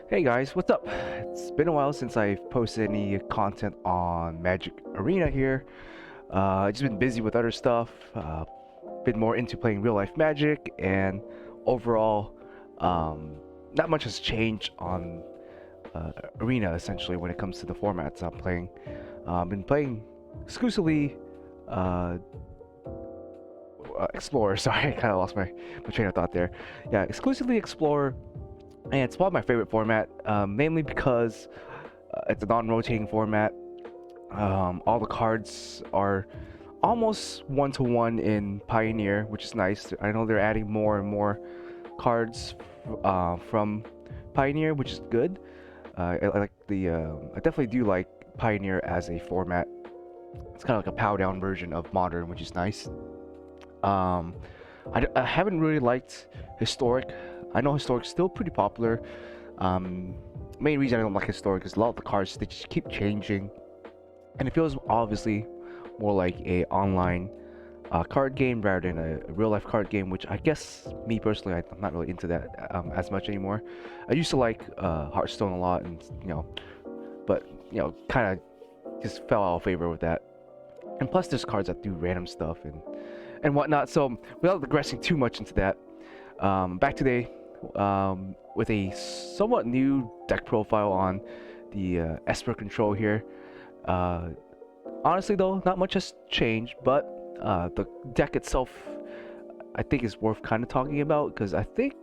Hey guys, what's up? It's been a while since I've posted any content on Magic Arena here. I've just been busy with other stuff, been more into playing real life Magic, and overall, not much has changed on Arena essentially when it comes to the formats I'm playing. I've been playing exclusively uh, Explorer. Sorry, I kind of lost my train of thought there. Yeah, exclusively Explorer, and it's probably my favorite format, mainly because it's a non-rotating format. All the cards are almost one-to-one in Pioneer, which is nice. I know they're adding more and more cards from Pioneer, which is good. I like I definitely do like Pioneer as a format. It's kind of like a pow down version of Modern, which is nice. Um, I haven't really liked Historic. I know Historic's still pretty popular. Um, Main reason I don't like Historic is a lot of the cards they just keep changing, and it feels obviously more like a online card game rather than a real life card game. Which I guess me personally, I'm not really into that as much anymore. I used to like Hearthstone a lot, and but kind of just fell out of favor with that. And plus, there's cards that do random stuff and whatnot. So without digressing too much into that, back today with a somewhat new deck profile on the Esper control here. Uh, Honestly though, not much has changed, but the deck itself I think is worth kind of talking about because I think,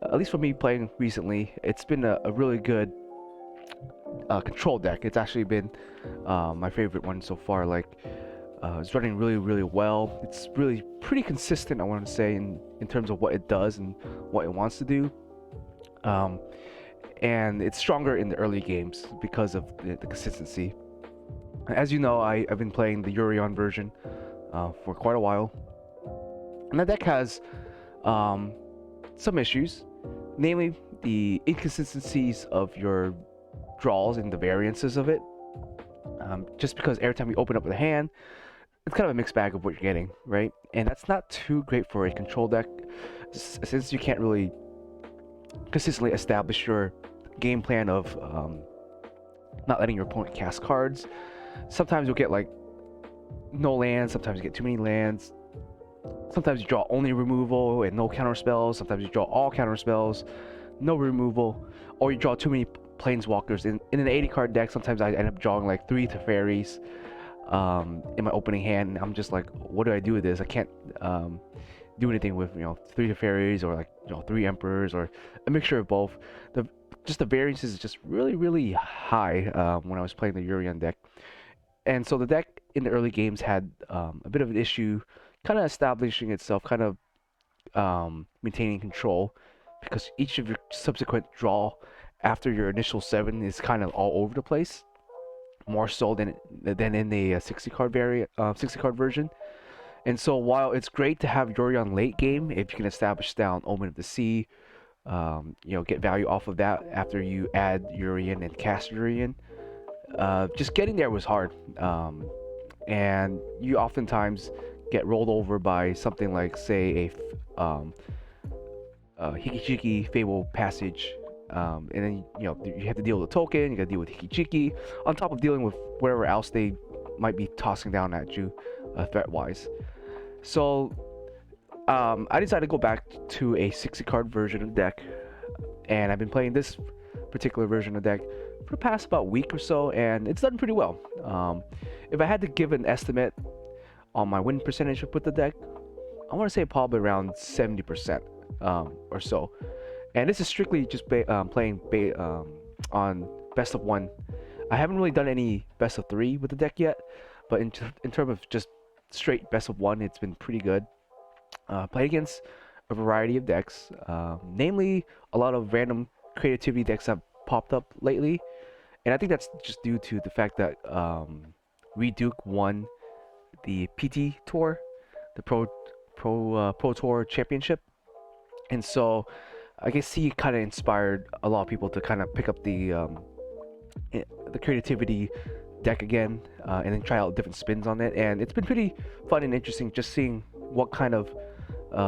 at least for me playing recently, it's been a really good control deck. It's actually been my favorite one so far. It's running really well. It's really pretty consistent, I want to say, in terms of what it does and what it wants to do. Um, and it's stronger in the early games because of the consistency. As you know, I've been playing the Urion version for quite a while, and that deck has some issues, namely the inconsistencies of your draws and the variances of it. Just because every time you open up the hand, it's kind of a mixed bag of what you're getting, right? And that's not too great for a control deck, since you can't really consistently establish your game plan of not letting your opponent cast cards. Sometimes you'll get like no lands, sometimes you get too many lands. Sometimes you draw only removal and no counter spells. Sometimes you draw all counter spells, no removal, or you draw too many planeswalkers. In an 80 card deck, sometimes I end up drawing like 3 Teferis in my opening hand, and I'm just like, what do I do with this? I can't do anything with 3 Teferis or 3 Emperors or a mixture of both. The variance is just really high when I was playing the Urian deck. And so the deck in the early games had a bit of an issue kind of establishing itself, kind of maintaining control, because each of your subsequent draw after your initial 7 is kind of all over the place, more so than in the 60 card 60 card version. And so while it's great to have Urion late game, if you can establish down Omen of the Sea, get value off of that after you add Urian and cast Urian. Just getting there was hard, and you oftentimes get rolled over by something like, say, a Hiki-Jiki Fable Passage, and then you have to deal with the token, you got to deal with Hiki-Jiki, on top of dealing with whatever else they might be tossing down at you, threat-wise. So I decided to go back to a 60 card version of the deck, and I've been playing this particular version of the deck for the past about week or so, and it's done pretty well. If I had to give an estimate on my win percentage with the deck, I want to say probably around 70% or so. And this is strictly just playing on best of 1. I haven't really done any best of 3 with the deck yet, but in terms of just straight best of 1, it's been pretty good. Played against a variety of decks, namely a lot of random creativity decks have popped up lately, and I think that's just due to the fact that Reduke won the PT Tour, the Pro Tour Championship, and so I guess he kind of inspired a lot of people to kind of pick up the creativity deck again, and then try out different spins on it. And it's been pretty fun and interesting just seeing what kind of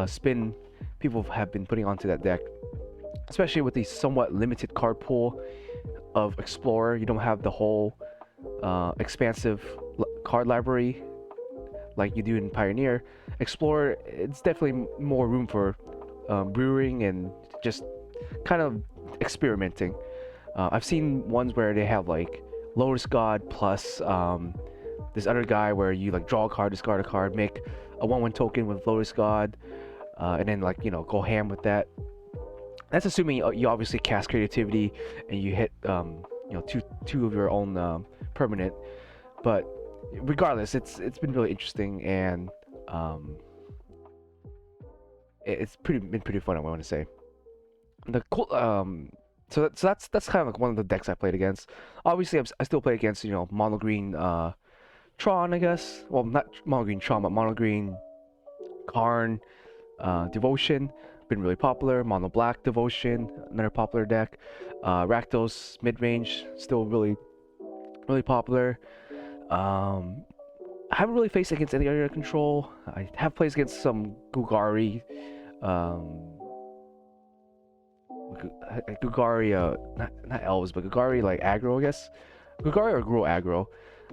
spin people have been putting onto that deck. especially with the somewhat limited card pool of Explorer. You don't have the whole expansive card library like you do in Pioneer. Explorer, it's definitely more room for brewing and just kind of experimenting. I've seen ones where they have like Lotus God plus this other guy where you like draw a card, discard a card, make a 1/1 token with Lotus God, and then like go ham with that. That's assuming you obviously cast creativity and you hit two of your own permanent. But regardless, it's been really interesting, and it's been pretty fun. I want to say the cool so that's kind of like one of the decks I played against. Obviously, I still play against mono green Tron, I guess. Well, not mono green Tron, but mono green Karn, Devotion. Been really popular. Mono black Devotion, another popular deck. Rakdos mid range, still really popular. I haven't really faced against any other control. I have played against some Gugari. Gugari, not elves, but Gugari like aggro, I guess. Gugari or grow aggro.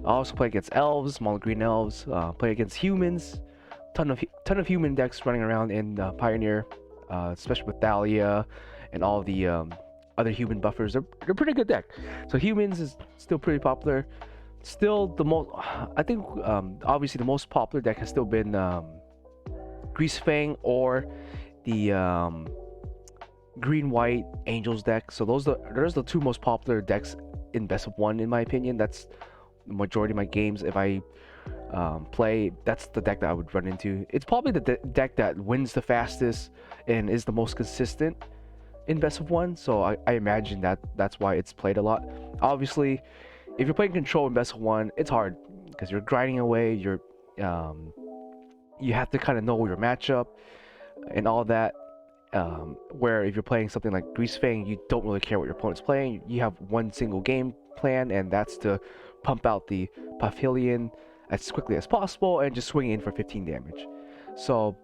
I also play against elves, mono green elves. Play against humans. Ton of human decks running around in Pioneer, especially with Thalia and all the other human buffers. They're pretty good deck. So humans is still pretty popular. Still the most, I think, obviously the most popular deck has still been Greasefang or the green white Angels deck. So those are the two most popular decks in best of one, in my opinion. That's the majority of my games. If I play, that's the deck that I would run into. It's probably the deck that wins the fastest and is the most consistent in best of one. So I imagine that's why it's played a lot. Obviously, if you're playing control in best of one, it's hard because you're grinding away. You have to kind of know your matchup and all that. Where if you're playing something like Greasefang, you don't really care what your opponent's playing. You have one single game plan, and that's to pump out the Pavilion as quickly as possible and just swing in for 15 damage. So,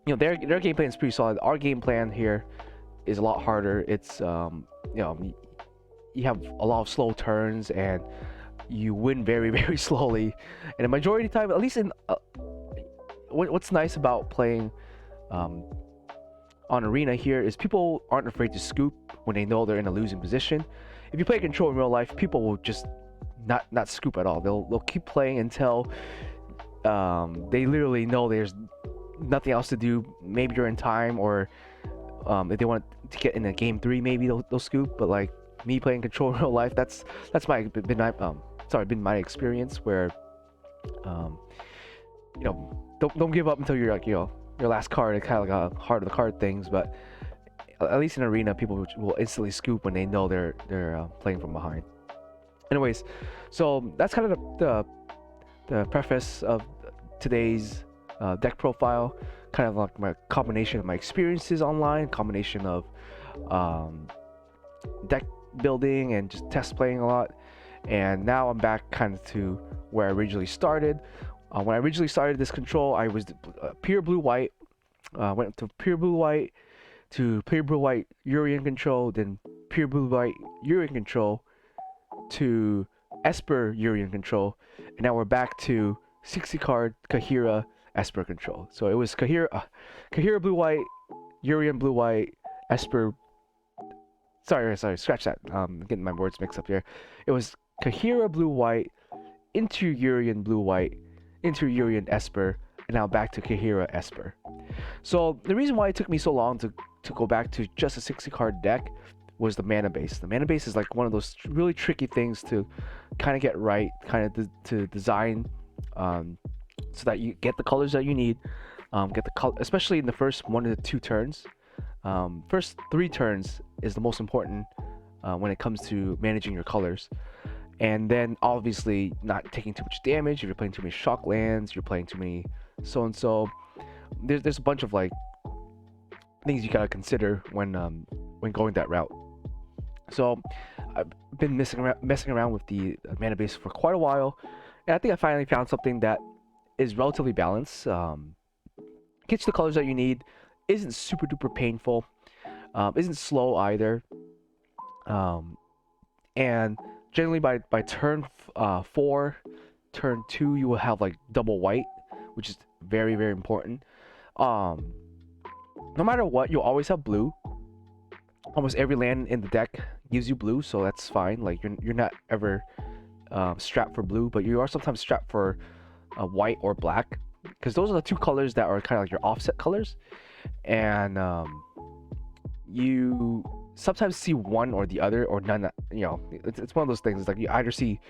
their game plan is pretty solid. Our game plan here is a lot harder. It's you have a lot of slow turns and you win very very slowly. And the majority of the time, at least in what's nice about playing on Arena here is people aren't afraid to scoop when they know they're in a losing position. If you play control in real life, people will just not scoop at all. They'll keep playing until they literally know there's nothing else to do. Maybe you're in time, or if they want to get in a game 3, maybe they'll scoop. But like me playing control in real life, that's been my experience where don't give up until you're like your last card. It's kind of like a heart of the card things, but at least in Arena, people will instantly scoop when they know they're playing from behind. Anyways, so that's kind of the preface of today's deck profile. Kind of like my combination of my experiences online, combination of deck building and just test playing a lot. And now I'm back kind of to where I originally started. When I originally started this control, I was pure blue-white. Went to pure blue-white to pure blue-white Urian control, then pure blue-white Urian control to Esper Urian control, and now we're back to 60 card Kahira Esper control. So it was Kahira blue-white, Urian blue-white, Esper. Sorry, scratch that. I'm getting my words mixed up here. It was Kahira blue-white into Urian blue-white into Urian Esper, and now back to Kahira Esper. So the reason why it took me so long to go back to just a 60 card deck was the mana base. The mana base is like one of those really tricky things to kind of get right, kind of to design, so that you get the colors that you need, get the color, especially in the first 1 to 2 turns. First 3 turns is the most important when it comes to managing your colors. And then obviously not taking too much damage. If you're playing too many shock lands, you're playing too many so and so. There's a bunch of like things you gotta consider when going that route. So I've been messing around with the mana base for quite a while, and I think I finally found something that is relatively balanced. Gets the colors that you need, isn't super duper painful. Isn't slow either. Um, and generally by turn 4, turn 2, you will have like double white, which is very very important. Um, no matter what, you'll always have blue. Almost every land in the deck gives you blue, so that's fine. Like you're not ever strapped for blue, but you are sometimes strapped for white or black, because those are the two colors that are kind of like your offset colors. And you sometimes see one or the other, or none. You know, it's one of those things. It's like you either see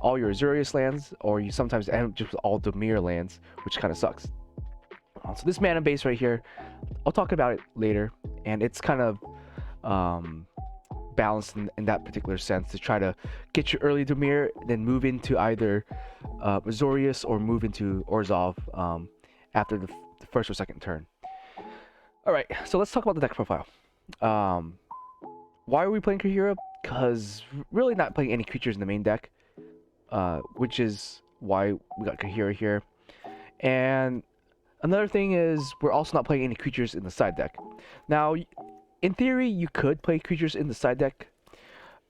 all your Azorius lands, or you sometimes end up just with all Dimir lands, which kind of sucks. So this mana base right here, I'll talk about it later, and it's kind of balanced in that particular sense to try to get your early Dimir, then move into either Azorius or move into Orzhov after the first or second turn. All right, so let's talk about the deck profile. Why are we playing Kahira? Because really not playing any creatures in the main deck, which is why we got Kahira here. And another thing is we're also not playing any creatures in the side deck. Now, in theory, you could play creatures in the side deck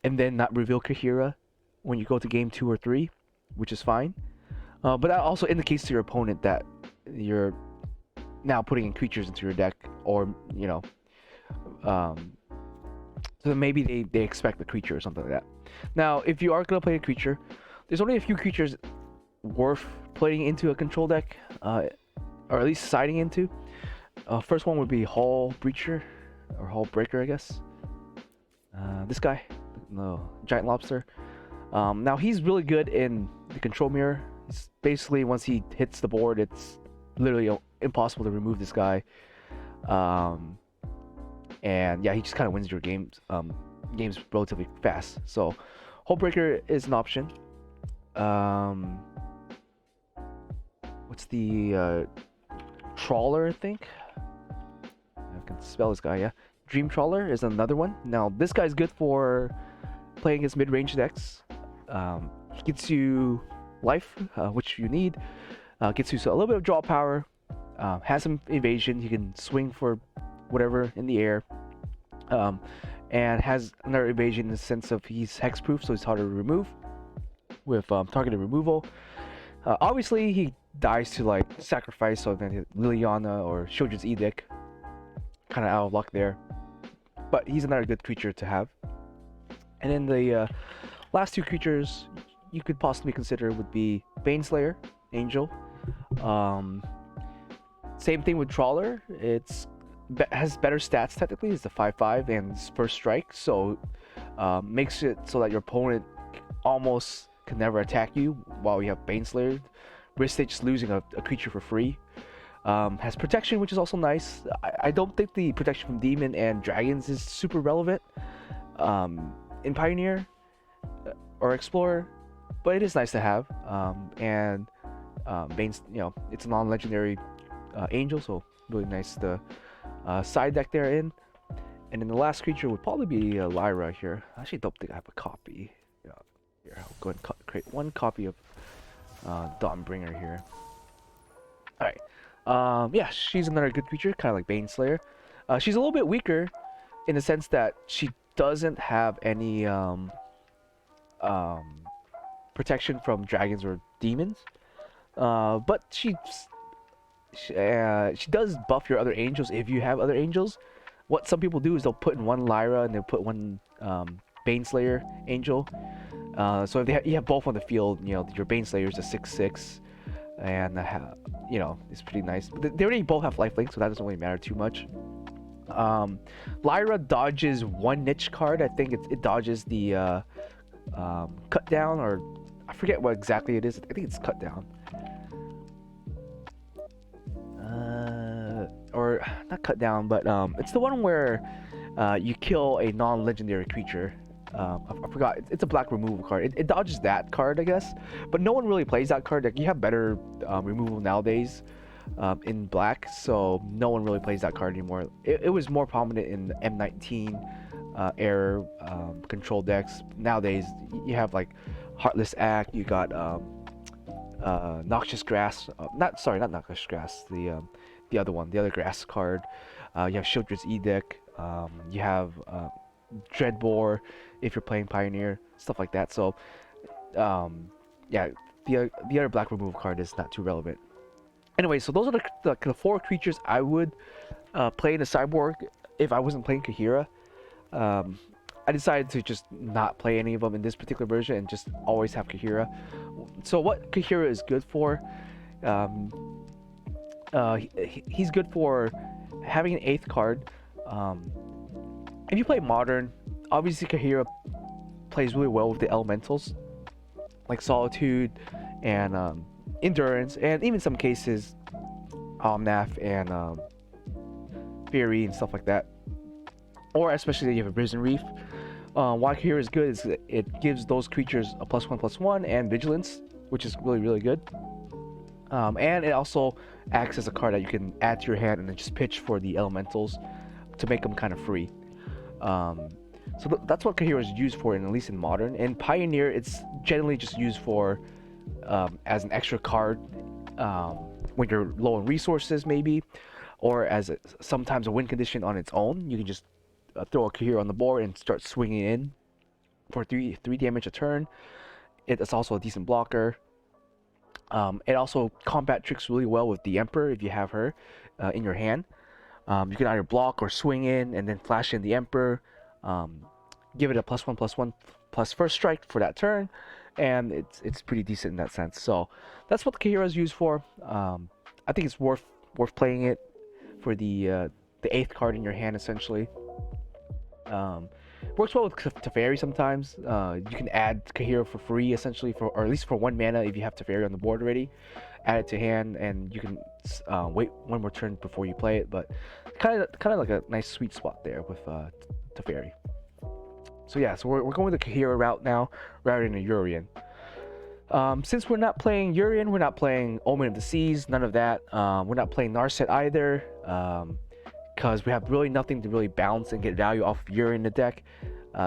and then not reveal Kahira when you go to game 2 or 3, which is fine. But that also indicates to your opponent that you're now putting in creatures into your deck, or you know, so maybe they expect the creature or something like that. Now, if you are gonna play a creature, there's only a few creatures worth playing into a control deck, or at least siding into. First one would be Hull Breacher, or Hull Breaker, I guess. This guy, no, Giant Lobster. Now he's really good in the control mirror. It's basically, once he hits the board, it's literally impossible to remove this guy. And yeah, he just kind of wins your games relatively fast. So Hull Breaker is an option. What's the Trawler, I think? I can spell this guy, yeah. Dream Trawler is another one. Now, this guy's good for playing his mid-range decks. He gets you life, which you need. Gets you a little bit of draw power. Has some evasion. He can swing for whatever in the air. And has another evasion in the sense of he's hexproof, so he's harder to remove with targeted removal. Obviously, he dies to like sacrifice, so then Liliana or Children's Edict. Kind of out of luck there. But he's another good creature to have. And then the last two creatures you could possibly consider would be Baneslayer, Angel. Same thing with Trawler. Has better stats technically. It's a 5/5 and it's first strike, so makes it so that your opponent almost can never attack you while you have Baneslayer. Risk just losing a creature for free. Has protection, which is also nice. I don't think the protection from Demon and Dragons is super relevant in Pioneer or Explorer, but it is nice to have. And Bane's, you know, it's a non-legendary angel, so really nice to side deck there in. And then the last creature would probably be Lyra here. I actually don't think I have a copy. Here, I'll go ahead and create one copy of Dawnbringer here. Alright. Yeah, she's another good creature, kind of like Baneslayer. She's a little bit weaker in the sense that she doesn't have any protection from dragons or demons. But she does buff your other angels if you have other angels. What some people do is they'll put in one Lyra and they'll put one Baneslayer angel. So if you have both on the field, you know, your Baneslayer is a 6/6, and you know, it's pretty nice. They already both have lifelink, so that doesn't really matter too much. Lyra dodges one niche card. I think it dodges the cut down, or I forget what exactly it is. I think it's cut down. Or not cut down, but it's the one where you kill a non-legendary creature. I forgot. It's a black removal card. It dodges that card, I guess. But no one really plays that card. Like, you have better removal nowadays in black, so no one really plays that card anymore. It was more prominent in M19 era control decks. Nowadays, you have like Heartless Act. You got Noxious Grass. Not Noxious Grass. The other one, the other grass card. You have Children's Edict. You have Dreadbore if you're playing Pioneer, stuff like that. So yeah, the other black removal card is not too relevant. Anyway, so those are the 4 creatures I would play in a sideboard if I wasn't playing Kahira. Um, I decided to just not play any of them in this particular version and just always have Kahira. So what Kahira is good for, he's good for having an 8th card. If you play Modern, obviously Kahira plays really well with the elementals, like Solitude and Endurance, and even some cases Omnath and Fury and stuff like that. Or especially if you have a Prison Reef. Why Kahira is good is it gives those creatures a +1/+1 and Vigilance, which is really good. And it also acts as a card that you can add to your hand and then just pitch for the elementals to make them kind of free. So that's what Kahira is used for, at least in Modern. In Pioneer, it's generally just used for as an extra card when you're low on resources, maybe, or as sometimes a win condition on its own. You can just throw a Kahira on the board and start swinging in for 3 damage a turn. It's also a decent blocker. It also combat tricks really well with the Emperor if you have her in your hand. You can either block or swing in and then flash in the Emperor. Give it a +1/+1 plus first strike for that turn, and it's pretty decent in that sense. So that's what Kahira is used for. I think it's worth playing it for the 8th card in your hand, essentially. Works well with Teferi sometimes. You can add Kahira for free, essentially, or at least for 1 mana if you have Teferi on the board already. Add it to hand, and you can wait 1 more turn before you play it. But kind of like a nice sweet spot there with Teferi. So yeah, so we're going the Kahira route now, rather than a Urian. Since we're not playing Urian, we're not playing Omen of the Seas, none of that. We're not playing Narset either. Because we have really nothing to really bounce and get value off of Urian in the deck.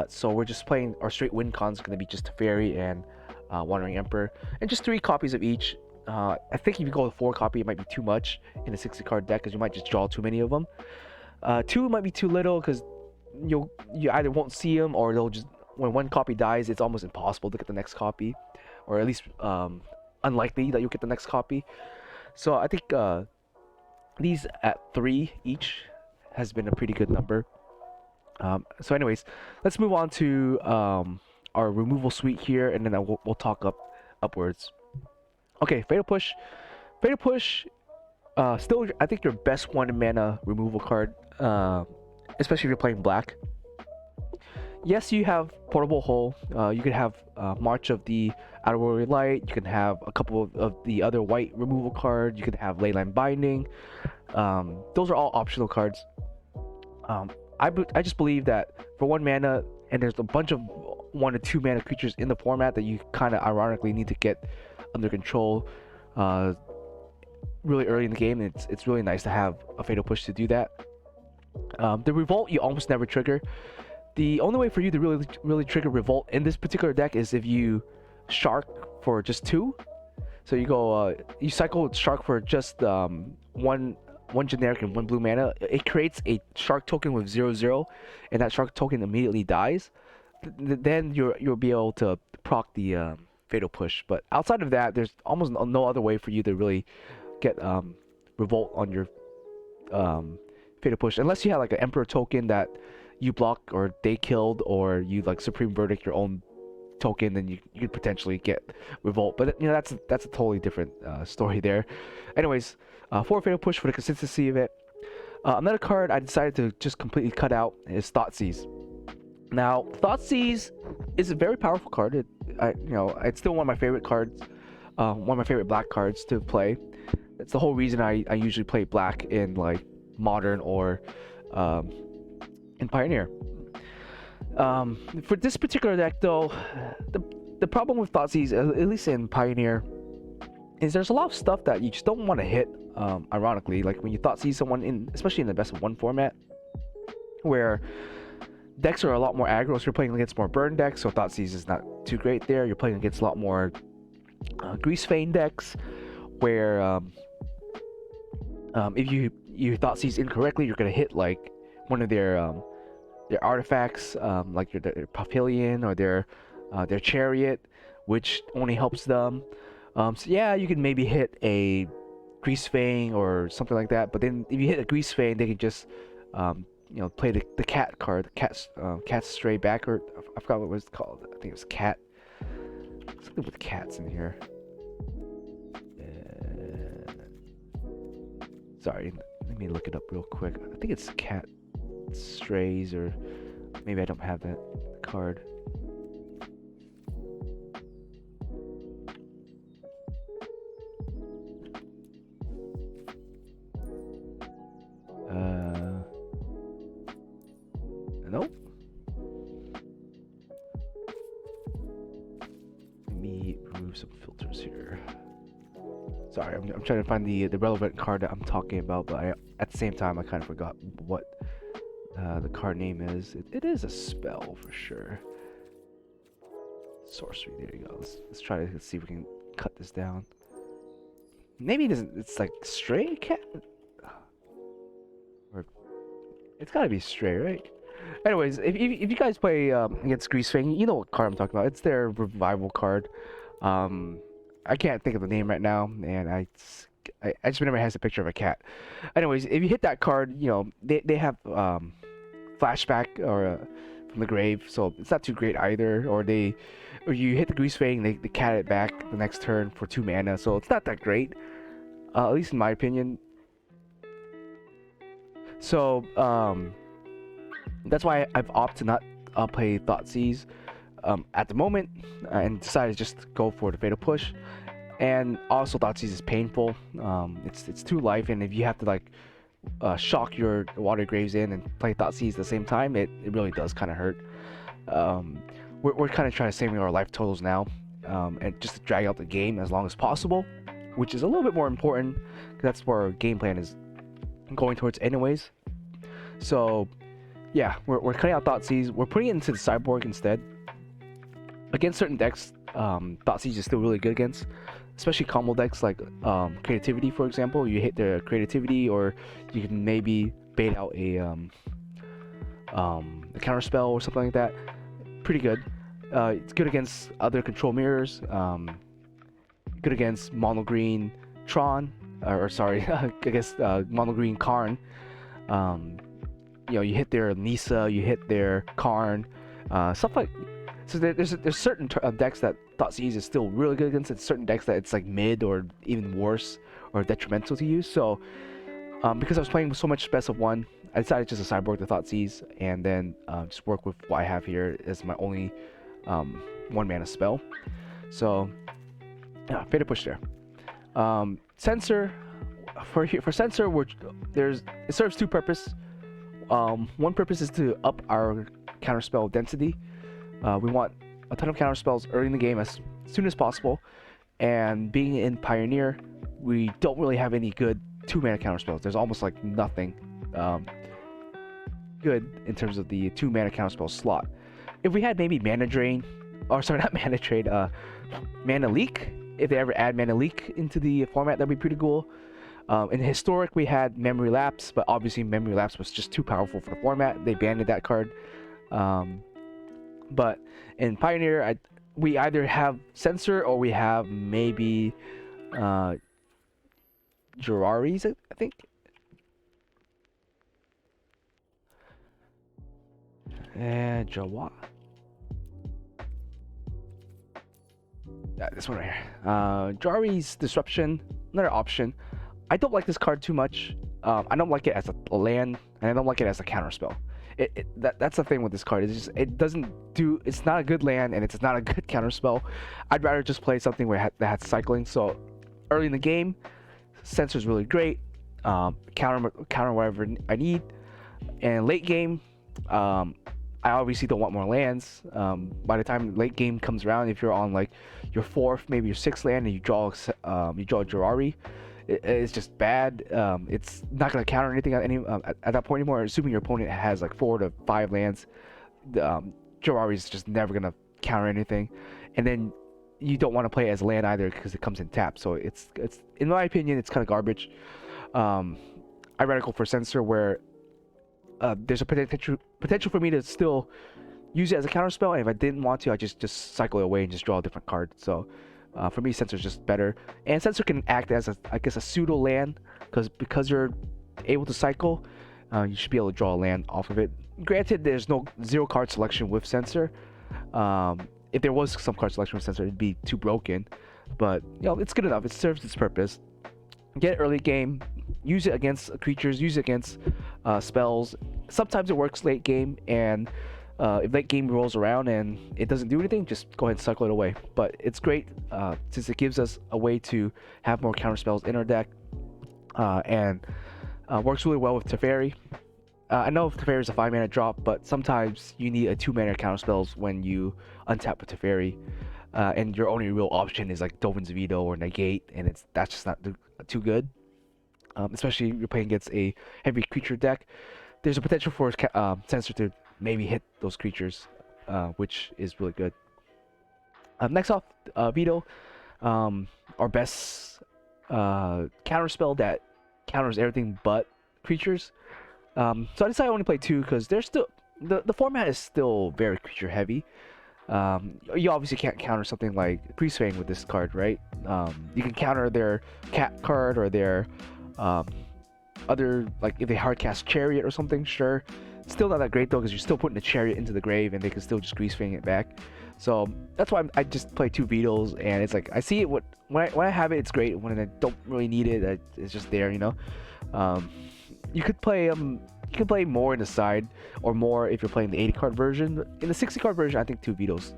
So we're just playing our straight win cons going to be just Teferi and Wandering Emperor, and just 3 copies of each. I think if you go with 4 copy, it might be too much in a 60 card deck because you might just draw too many of them. 2 might be too little because you either won't see them, or they'll just, when 1 copy dies, it's almost impossible to get the next copy, or at least unlikely that you'll get the next copy. So I think these at 3 each has been a pretty good number. So anyways, let's move on to our removal suite here, and then we'll talk upwards. Okay, Fatal Push. Fatal Push, still I think your best 1 mana removal card, especially if you're playing black. Yes, you have Portable Hull. You could have March of the Outer World Light. You can have a couple of the other white removal cards. You could have Leyline Binding. Those are all optional cards. I just believe that for 1 mana, and there's a bunch of 1 to 2 mana creatures in the format that you kind of ironically need to get under control really early in the game. And it's really nice to have a Fatal Push to do that. The Revolt you almost never trigger. The only way for you to really trigger Revolt in this particular deck is if you Shark for just 2. So you go you cycle Shark for just one generic and 1 blue mana. It creates a Shark token with 0/0, and that Shark token immediately dies. Then you'll be able to proc the Fatal Push. But outside of that, there's almost no other way for you to really get Revolt on your Fatal Push, unless you have like an Emperor token that you block or they killed, or you like Supreme Verdict your own token, then you could potentially get Revolt. But you know, that's a totally different story there. Anyways, for Fatal Push, for the consistency of it. Another card I decided to just completely cut out is Thoughtseize. Now, Thoughtseize is a very powerful card. It's still one of my favorite cards, one of my favorite black cards to play. That's the whole reason I usually play black in like Modern or in Pioneer. For this particular deck, though, the problem with Thoughtseize, at least in Pioneer, is there's a lot of stuff that you just don't want to hit. Ironically, like when you Thoughtseize someone especially in the best of 1 format, where decks are a lot more aggro, so you're playing against more burn decks, so Thoughtseize is not too great there. You're playing against a lot more Greasefane decks, where if you Thoughtseize incorrectly, you're gonna hit like one of their artifacts, like their pavilion or their chariot, which only helps them. So yeah, you can maybe hit a Grease Fang or something like that. But then if you hit a Grease Fang, they can just play the cat card, cat's stray back, or I forgot what it was called. I think it was cat. Something with cats in here. Sorry, let me look it up real quick. I think it's cat strays, or maybe I don't have that card. Nope. Let me remove some filters here. Sorry, I'm trying to find the relevant card that I'm talking about, but at the same time I kind of forgot what the card name is. It is a spell for sure. Sorcery. There you go. Let's try to see if we can cut this down. Maybe it isn't. It's like stray cat, or it's gotta be stray, right? Anyways, if you guys play against Grease Fang, you know what card I'm talking about. It's their revival card. I can't think of the name right now, and I just remember it has a picture of a cat. Anyways, if you hit that card, they have flashback or from the grave, so it's not too great either. Or you hit the Grease Fang, they cat it back the next turn for 2 mana, so it's not that great, at least in my opinion. So that's why I've opted to not play Thoughtseize at the moment, and decided to just go for the Fatal Push. And also Thoughtseize is painful. It's 2 life, and if you have to like shock your Water Graves in and play Thoughtseize at the same time, it really does kind of hurt. We're kind of trying to save our life totals now, and just to drag out the game as long as possible, which is a little bit more important, because that's where our game plan is going towards anyways. So yeah, we're cutting out Thoughtseize. We're putting it into the sideboard instead. Against certain decks, Thoughtseize is still really good against, especially combo decks like Creativity, for example. You hit their Creativity, or you can maybe bait out a counter spell or something like that. Pretty good. It's good against other control mirrors. Good against mono green Tron, or sorry, I guess mono green Karn. You hit their Nisa, you hit their Karn, stuff like. So there's certain decks that Thoughtseize is still really good against. It's certain decks that it's like mid or even worse or detrimental to use. So because I was playing with so much best of 1, I decided just to sideboard the Thoughtseize and then just work with what I have here as my only 1 mana spell. So yeah, Fatal Push there. Censor for Censor, it serves 2 purposes. One purpose is to up our counterspell density. We want a ton of counter spells early in the game as soon as possible, and being in Pioneer, we don't really have any good 2 mana counter spells. There's almost like nothing good in terms of the 2 mana counter spell slot. If we had maybe Mana Drain, or sorry, not Mana Drain, Mana Leak. If they ever add Mana Leak into the format, that'd be pretty cool. In Historic, we had Memory Lapse, but obviously Memory Lapse was just too powerful for the format. They banned that card. But in Pioneer, we either have Censor or we have maybe Jiraris, I think. And Jawa. Yeah, this one right here. Jiraris Disruption, another option. I don't like this card too much. I don't like it as a land, and I don't like it as a counterspell. That's the thing with this card. It's just it's not a good land, and it's not a good counterspell. I'd rather just play something that has cycling. So early in the game, Censor is really great. Counter whatever I need, and late game, I obviously don't want more lands. By the time late game comes around, if you're on like your 4th, maybe your 6th land, and you draw a Jirari, it's just bad. It's not going to counter anything at that point anymore. Assuming your opponent has like 4 to 5 lands, Jirari is just never going to counter anything. And then you don't want to play it as a land either because it comes in tap. So it's in my opinion, it's kind of garbage. I'd rather go for Censor, where there's a potential for me to still use it as a counter spell, and if I didn't want to, I just cycle it away and just draw a different card. So for me, Censor's just better, and Censor can act as I guess a pseudo land, because you're able to cycle, you should be able to draw a land off of it. Granted, there's no zero card selection with Censor. If there was some card selection with Censor, it'd be too broken, but you know, it's good enough. It serves its purpose. Get it early game, use it against creatures, use it against spells. Sometimes it works late game, and if late game rolls around and it doesn't do anything, just go ahead and cycle it away. But it's great since it gives us a way to have more counter spells in our deck, and works really well with Teferi. I know Teferi is a 5-mana drop, but sometimes you need a 2-mana counter spells when you untap with Teferi, and your only real option is like Dovin's Veto or Negate, and that's just not too good. Especially if you're playing against a heavy creature deck. There's a potential for Censor to maybe hit those creatures, which is really good. Next off, Veto, our best counter spell that counters everything but creatures. So I decided I only play 2 because there's still the format is still very creature heavy. You obviously can't counter something like Greasefang with this card, right? You can counter their cat card or their other, like if they hardcast Chariot or something, sure. Still not that great though, because you're still putting the Chariot into the grave and they can still just Greasefang it back. So that's why I just play 2 Vetoes, and it's like I see it when I have it, it's great. When I don't really need it, it's just there, you know. You could play more in the side, or more if you're playing the 80 card version. In the 60 card version, I think 2 Vetoes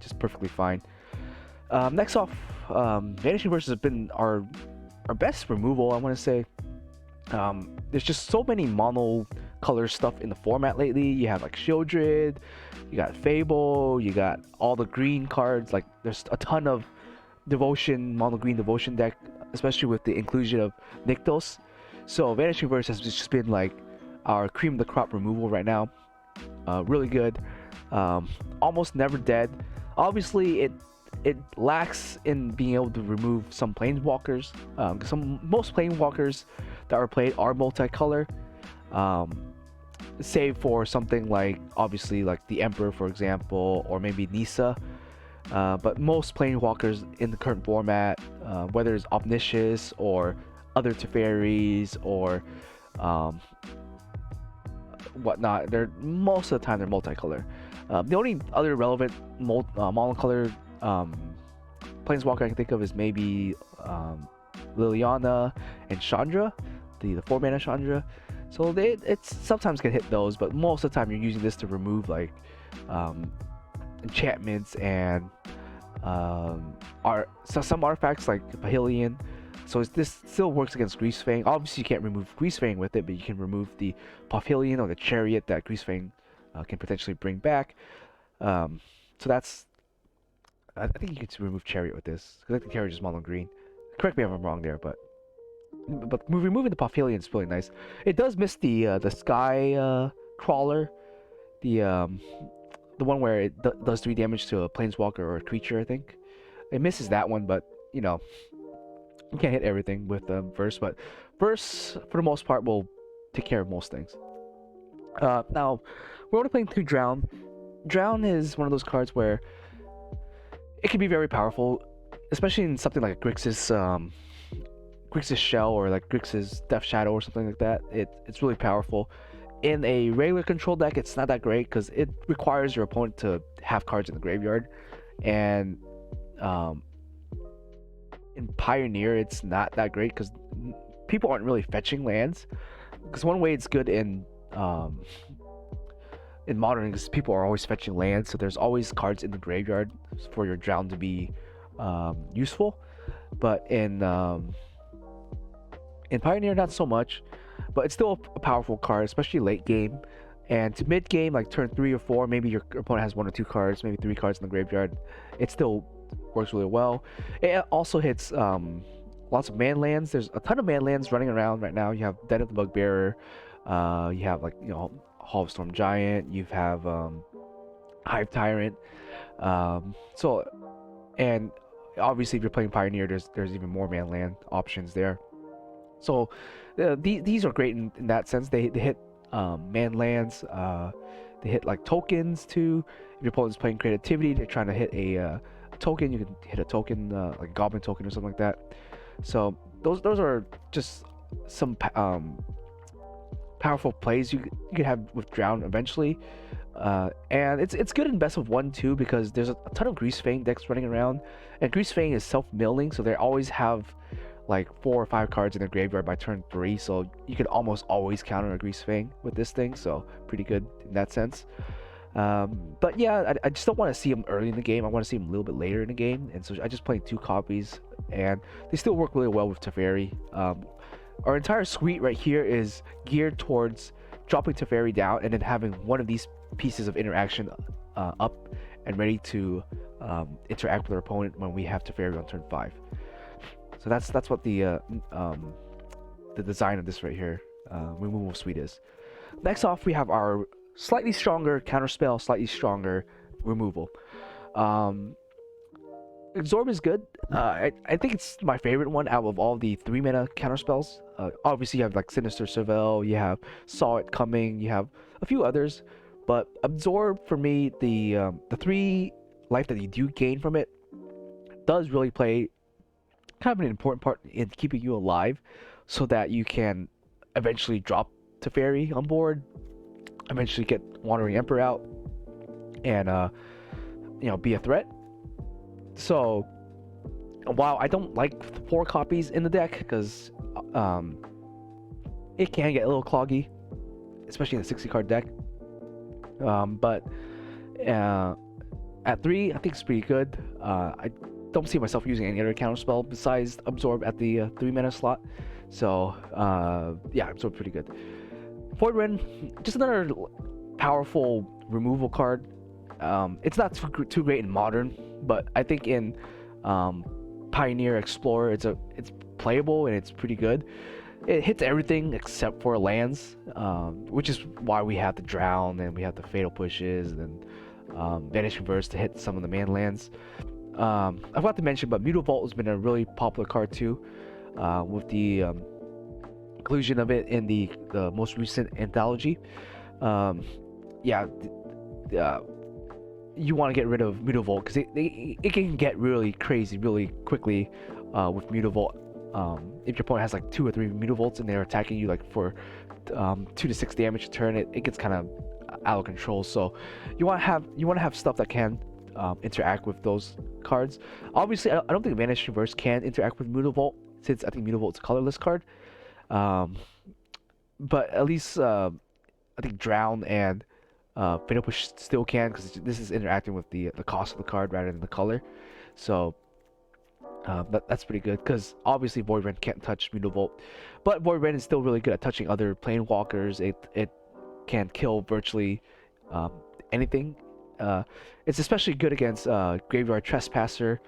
just perfectly fine. Next off, Vanishing Verse has been our best removal, I want to say. There's just so many mono color stuff in the format lately. You have like Shieldred, you got Fable, you got all the green cards. Like there's a ton of Devotion, mono green Devotion deck, especially with the inclusion of Nykthos. So Vanishing Verse has just been like our cream of the crop removal right now. Really good. Almost never dead. Obviously it lacks in being able to remove some planeswalkers. Most planeswalkers that are played are multicolor. Save for something like obviously like the Emperor, for example, or maybe Nissa. But most planeswalkers in the current format, whether it's Omniscience or other Teferis or whatnot, most of the time they're multicolor. The only other relevant monocolor planeswalker I can think of is maybe Liliana and Chandra, the 4-mana Chandra. So it's sometimes can hit those, but most of the time you're using this to remove like enchantments and some artifacts like Pahilion. So this still works against Greasefang. Obviously you can't remove Greasefang with it, but you can remove the Pavilion or the Chariot that Greasefang can potentially bring back. So that's, I think you can remove Chariot with this, because I think the Chariot is mono green. Correct me if I'm wrong there, but removing the Pavilion is really nice. It does miss the Sky Crawler, the one where it does 3 damage to a planeswalker or a creature. I think it misses that one, but you know, you can't hit everything with Verse. But Verse, for the most part, will take care of most things. Now we're only playing 2 Drown. Drown is one of those cards where it can be very powerful, especially in something like Grixis Shell or like Grixis Death Shadow or something like that. It's really powerful. In a regular control deck, it's not that great because it requires your opponent to have cards in the graveyard, and in Pioneer it's not that great because people aren't really fetching lands. Because one way it's good in Modern is people are always fetching lands, so there's always cards in the graveyard for your Drown to be useful. But in Pioneer, not so much, but it's still a powerful card, especially late game. And to mid game, like turn 3 or 4, maybe your opponent has 1 or 2 cards, maybe 3 cards in the graveyard, it still works really well. It also hits lots of man lands. There's a ton of man lands running around right now. You have Den of the Bugbearer, you have like, you know, Hall of Storm Giant, you have Hive Tyrant. So, and obviously if you're playing Pioneer, there's even more man land options there. So these are great in that sense. They hit man lands. They hit like tokens too. If your opponent's playing creativity, they're trying to hit a token. You can hit a token, like a goblin token or something like that. So those are just some powerful plays you could have with Drown eventually. And it's good in best of 1 too, because there's a ton of Grease Fang decks running around, and Grease Fang is self-milling, so they always have like 4 or 5 cards in their graveyard by turn 3, so you can almost always counter a Grease Fang with this thing, so pretty good in that sense. But yeah, I just don't want to see them early in the game. I want to see them a little bit later in the game, and so I just played 2 copies, and they still work really well with Teferi. Our entire suite right here is geared towards dropping Teferi down and then having one of these pieces of interaction up and ready to interact with our opponent when we have Teferi on turn 5. So that's what the design of this right here, removal suite is. Next off, we have our slightly stronger counterspell, slightly stronger removal. Absorb is good. I think it's my favorite one out of all the 3 mana counterspells. Obviously, you have like Sinister Surveil, you have Saw It Coming, you have a few others, but Absorb for me, the 3 life that you do gain from it does really play kind of an important part in keeping you alive, so that you can eventually drop Teferi on board, eventually get Wandering Emperor out, and be a threat. So while I don't like 4 copies in the deck, because it can get a little cloggy, especially in a 60 card deck, but at 3 I think it's pretty good. I don't see myself using any other counterspell besides Absorb at the 3 mana slot, so yeah, Absorb pretty good. Void Wind, just another powerful removal card. It's not too great in Modern, but I think in Pioneer, Explorer, it's playable and it's pretty good. It hits everything except for lands, which is why we have the Drown and we have the Fatal Pushes and Vanish Reverse to hit some of the man lands. I forgot to mention, but Mutavault has been a really popular card too, with the inclusion of it in the most recent anthology. Yeah, you want to get rid of Mutavault because it can get really crazy really quickly with Mutavault. If your opponent has like 2 or 3 Mutavaults and they're attacking you like for 2 to 6 damage a turn, it gets kind of out of control. So you want to have stuff that can interact with those cards. Obviously, I don't think Vanish Reverse can interact with Mutavault, since I think Mutavault is a colorless card. But at least I think Drown and Fatal Push still can, because this is interacting with the cost of the card rather than the color. So that's pretty good, because obviously Void Rend can't touch Mutavault, but Void Rend is still really good at touching other Planewalkers. It can kill virtually anything. It's especially good against Graveyard Trespasser,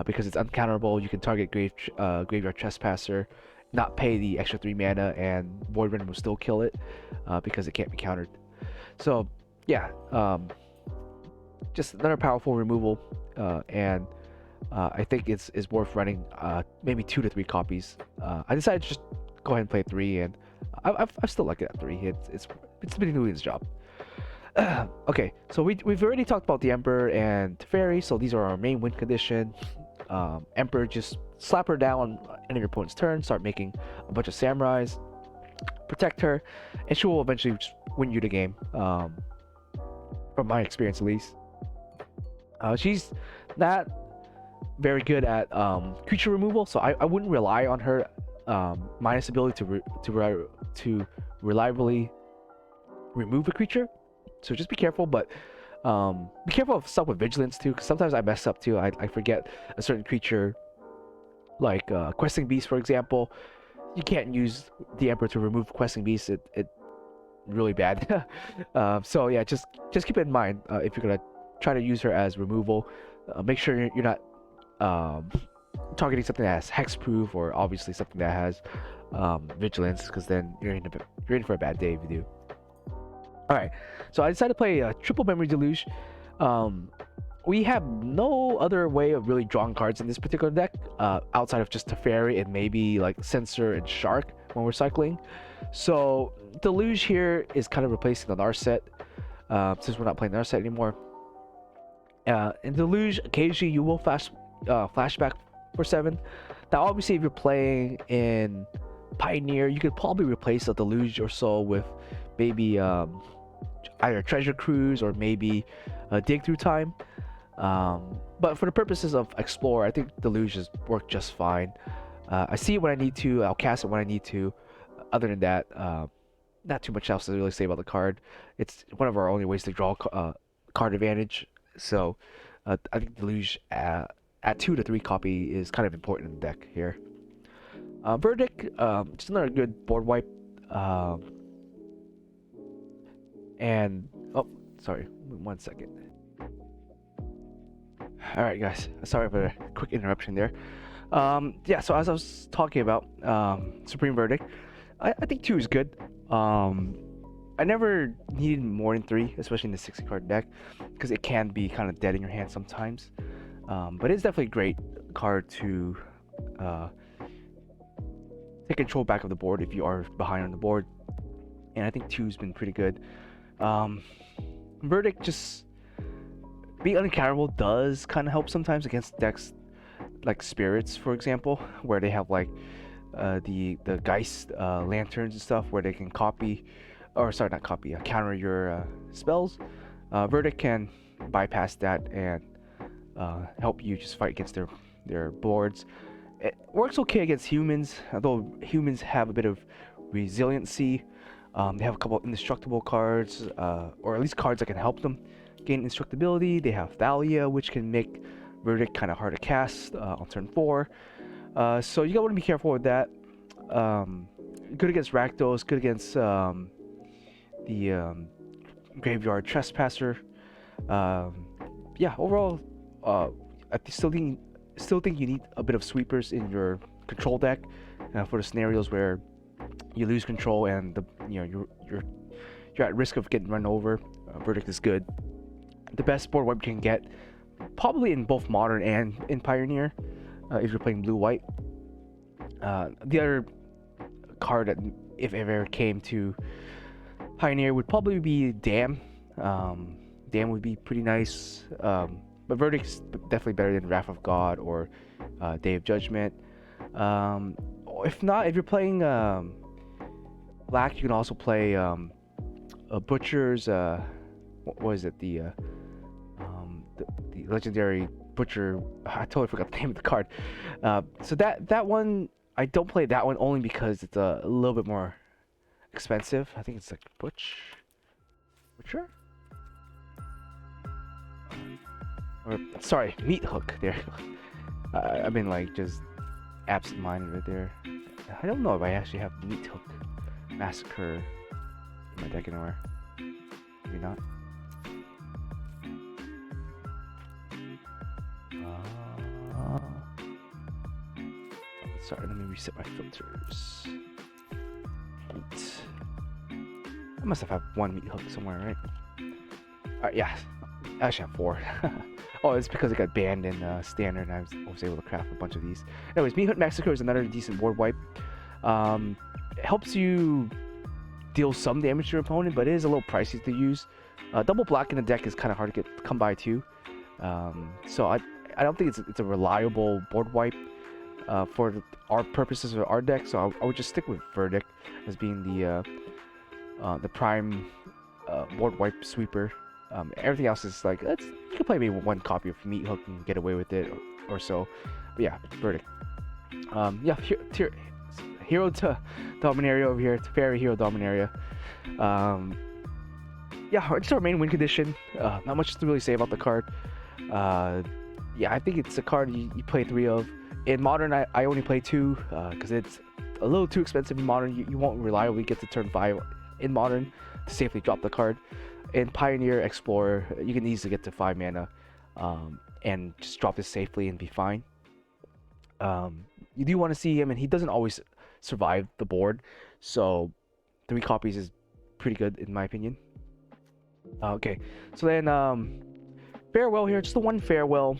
because it's uncounterable. You can target Graveyard Trespasser, not pay the extra 3 mana, and Void Rend will still kill it because it can't be countered. So yeah, just another powerful removal, and I think it's worth running maybe 2 to 3 copies. I decided to just go ahead and play 3, and I still like it at 3. It's been doing its job. Okay, so we've already talked about the Emperor and Teferi, so these are our main win condition. Emperor, just slap her down on any of your opponent's turn, start making a bunch of samurais, protect her, and she will eventually just win you the game, from my experience at least. She's not very good at creature removal, so I wouldn't rely on her minus ability to reliably remove a creature. So just be careful, but be careful of stuff with vigilance too, because sometimes I mess up too. I forget a certain creature, like Questing Beast, for example. You can't use the Emperor to remove Questing Beast. It really bad. So yeah, just keep it in mind if you're gonna try to use her as removal. Make sure you're not targeting something that has hexproof, or obviously something that has vigilance, because then you're in for a bad day if you do. Alright, so I decided to play a triple Memory Deluge. We have no other way of really drawing cards in this particular deck outside of just Teferi and maybe like Censor and Shark, when we're cycling. So Deluge here is kind of replacing the Narset, since we're not playing Narset anymore. In Deluge, occasionally you will flashback for 7. Now, obviously, if you're playing in Pioneer, you could probably replace a Deluge or so with maybe either Treasure Cruise or maybe Dig Through Time. But for the purposes of Explorer, I think Deluge has worked just fine. I see it when I need to, I'll cast it when I need to. Other than that, not too much else to really say about the card. It's one of our only ways to draw card advantage. So I think Deluge at 2 to 3 copy is kind of important in the deck here. Verdict, just another good board wipe. And oh, sorry, 1 second. All right, guys, sorry for the quick interruption there. Yeah, so as I was talking about Supreme Verdict, I think 2 is good. I never needed more than 3, especially in the 60 card deck, because it can be kind of dead in your hand sometimes. But it's definitely a great card to take control back of the board if you are behind on the board. And I think 2's been pretty good. Verdict, just being uncounterable does kind of help sometimes against decks like Spirits, for example, where they have like the Geist lanterns and stuff where they can copy, or sorry, not copy, counter your spells. Verdict can bypass that and help you just fight against their boards. It works okay against humans, although humans have a bit of resiliency. They have a couple of indestructible cards, or at least cards that can help them gain indestructibility. They have Thalia, which can make Verdict kind of hard to cast on turn 4. So you gotta want to be careful with that. Good against Rakdos, good against the Graveyard Trespasser. Yeah, overall, I still think you need a bit of sweepers in your control deck for the scenarios where you lose control and you're at risk of getting run over. Verdict is good. The best board wipe you can get, probably in both Modern and in Pioneer, if you're playing blue-white. The other card that, if it ever came to Pioneer, would probably be Dam. Dam would be pretty nice. But Verdict's definitely better than Wrath of God or Day of Judgment. If not, if you're playing Black, you can also play Butcher's. What was it? The legendary Butcher. I totally forgot the name of the card. So that one, I don't play that one only because it's a little bit more expensive. I think it's like Butcher. Or sorry, Meat Hook. There. I've been like just absent-minded right there. I don't know if I actually have Meat Hook Massacre in my deck anywhere. Maybe not. Sorry, let me reset my filters. Meat. I must have had 1 Meat Hook somewhere, right? Alright, yeah. I actually have 4. Oh, it's because it got banned in Standard and I was able to craft a bunch of these. Anyways, Meat Hook Massacre is another decent board wipe. It helps you deal some damage to your opponent, but it is a little pricey to use. Double black in the deck is kind of hard to come by too. So I don't think it's a reliable board wipe for our purposes of our deck. So I would just stick with Verdict as being the prime board wipe sweeper. Everything else is like, you can play maybe 1 copy of Meat Hook and get away with it or so. But yeah, Verdict. Yeah, Hero to Dominaria over here. Fairy Hero Dominaria. Yeah, just our main win condition. Not much to really say about the card. Yeah, I think it's a card you play 3 of. In Modern, I only play 2 because it's a little too expensive in Modern. You won't reliably get to turn 5 in Modern to safely drop the card. In Pioneer, Explorer, you can easily get to 5 mana and just drop this safely and be fine. You do want to see him, and he doesn't always survive the board, so 3 copies is pretty good in my opinion. Okay, so then Farewell here, just the 1 Farewell.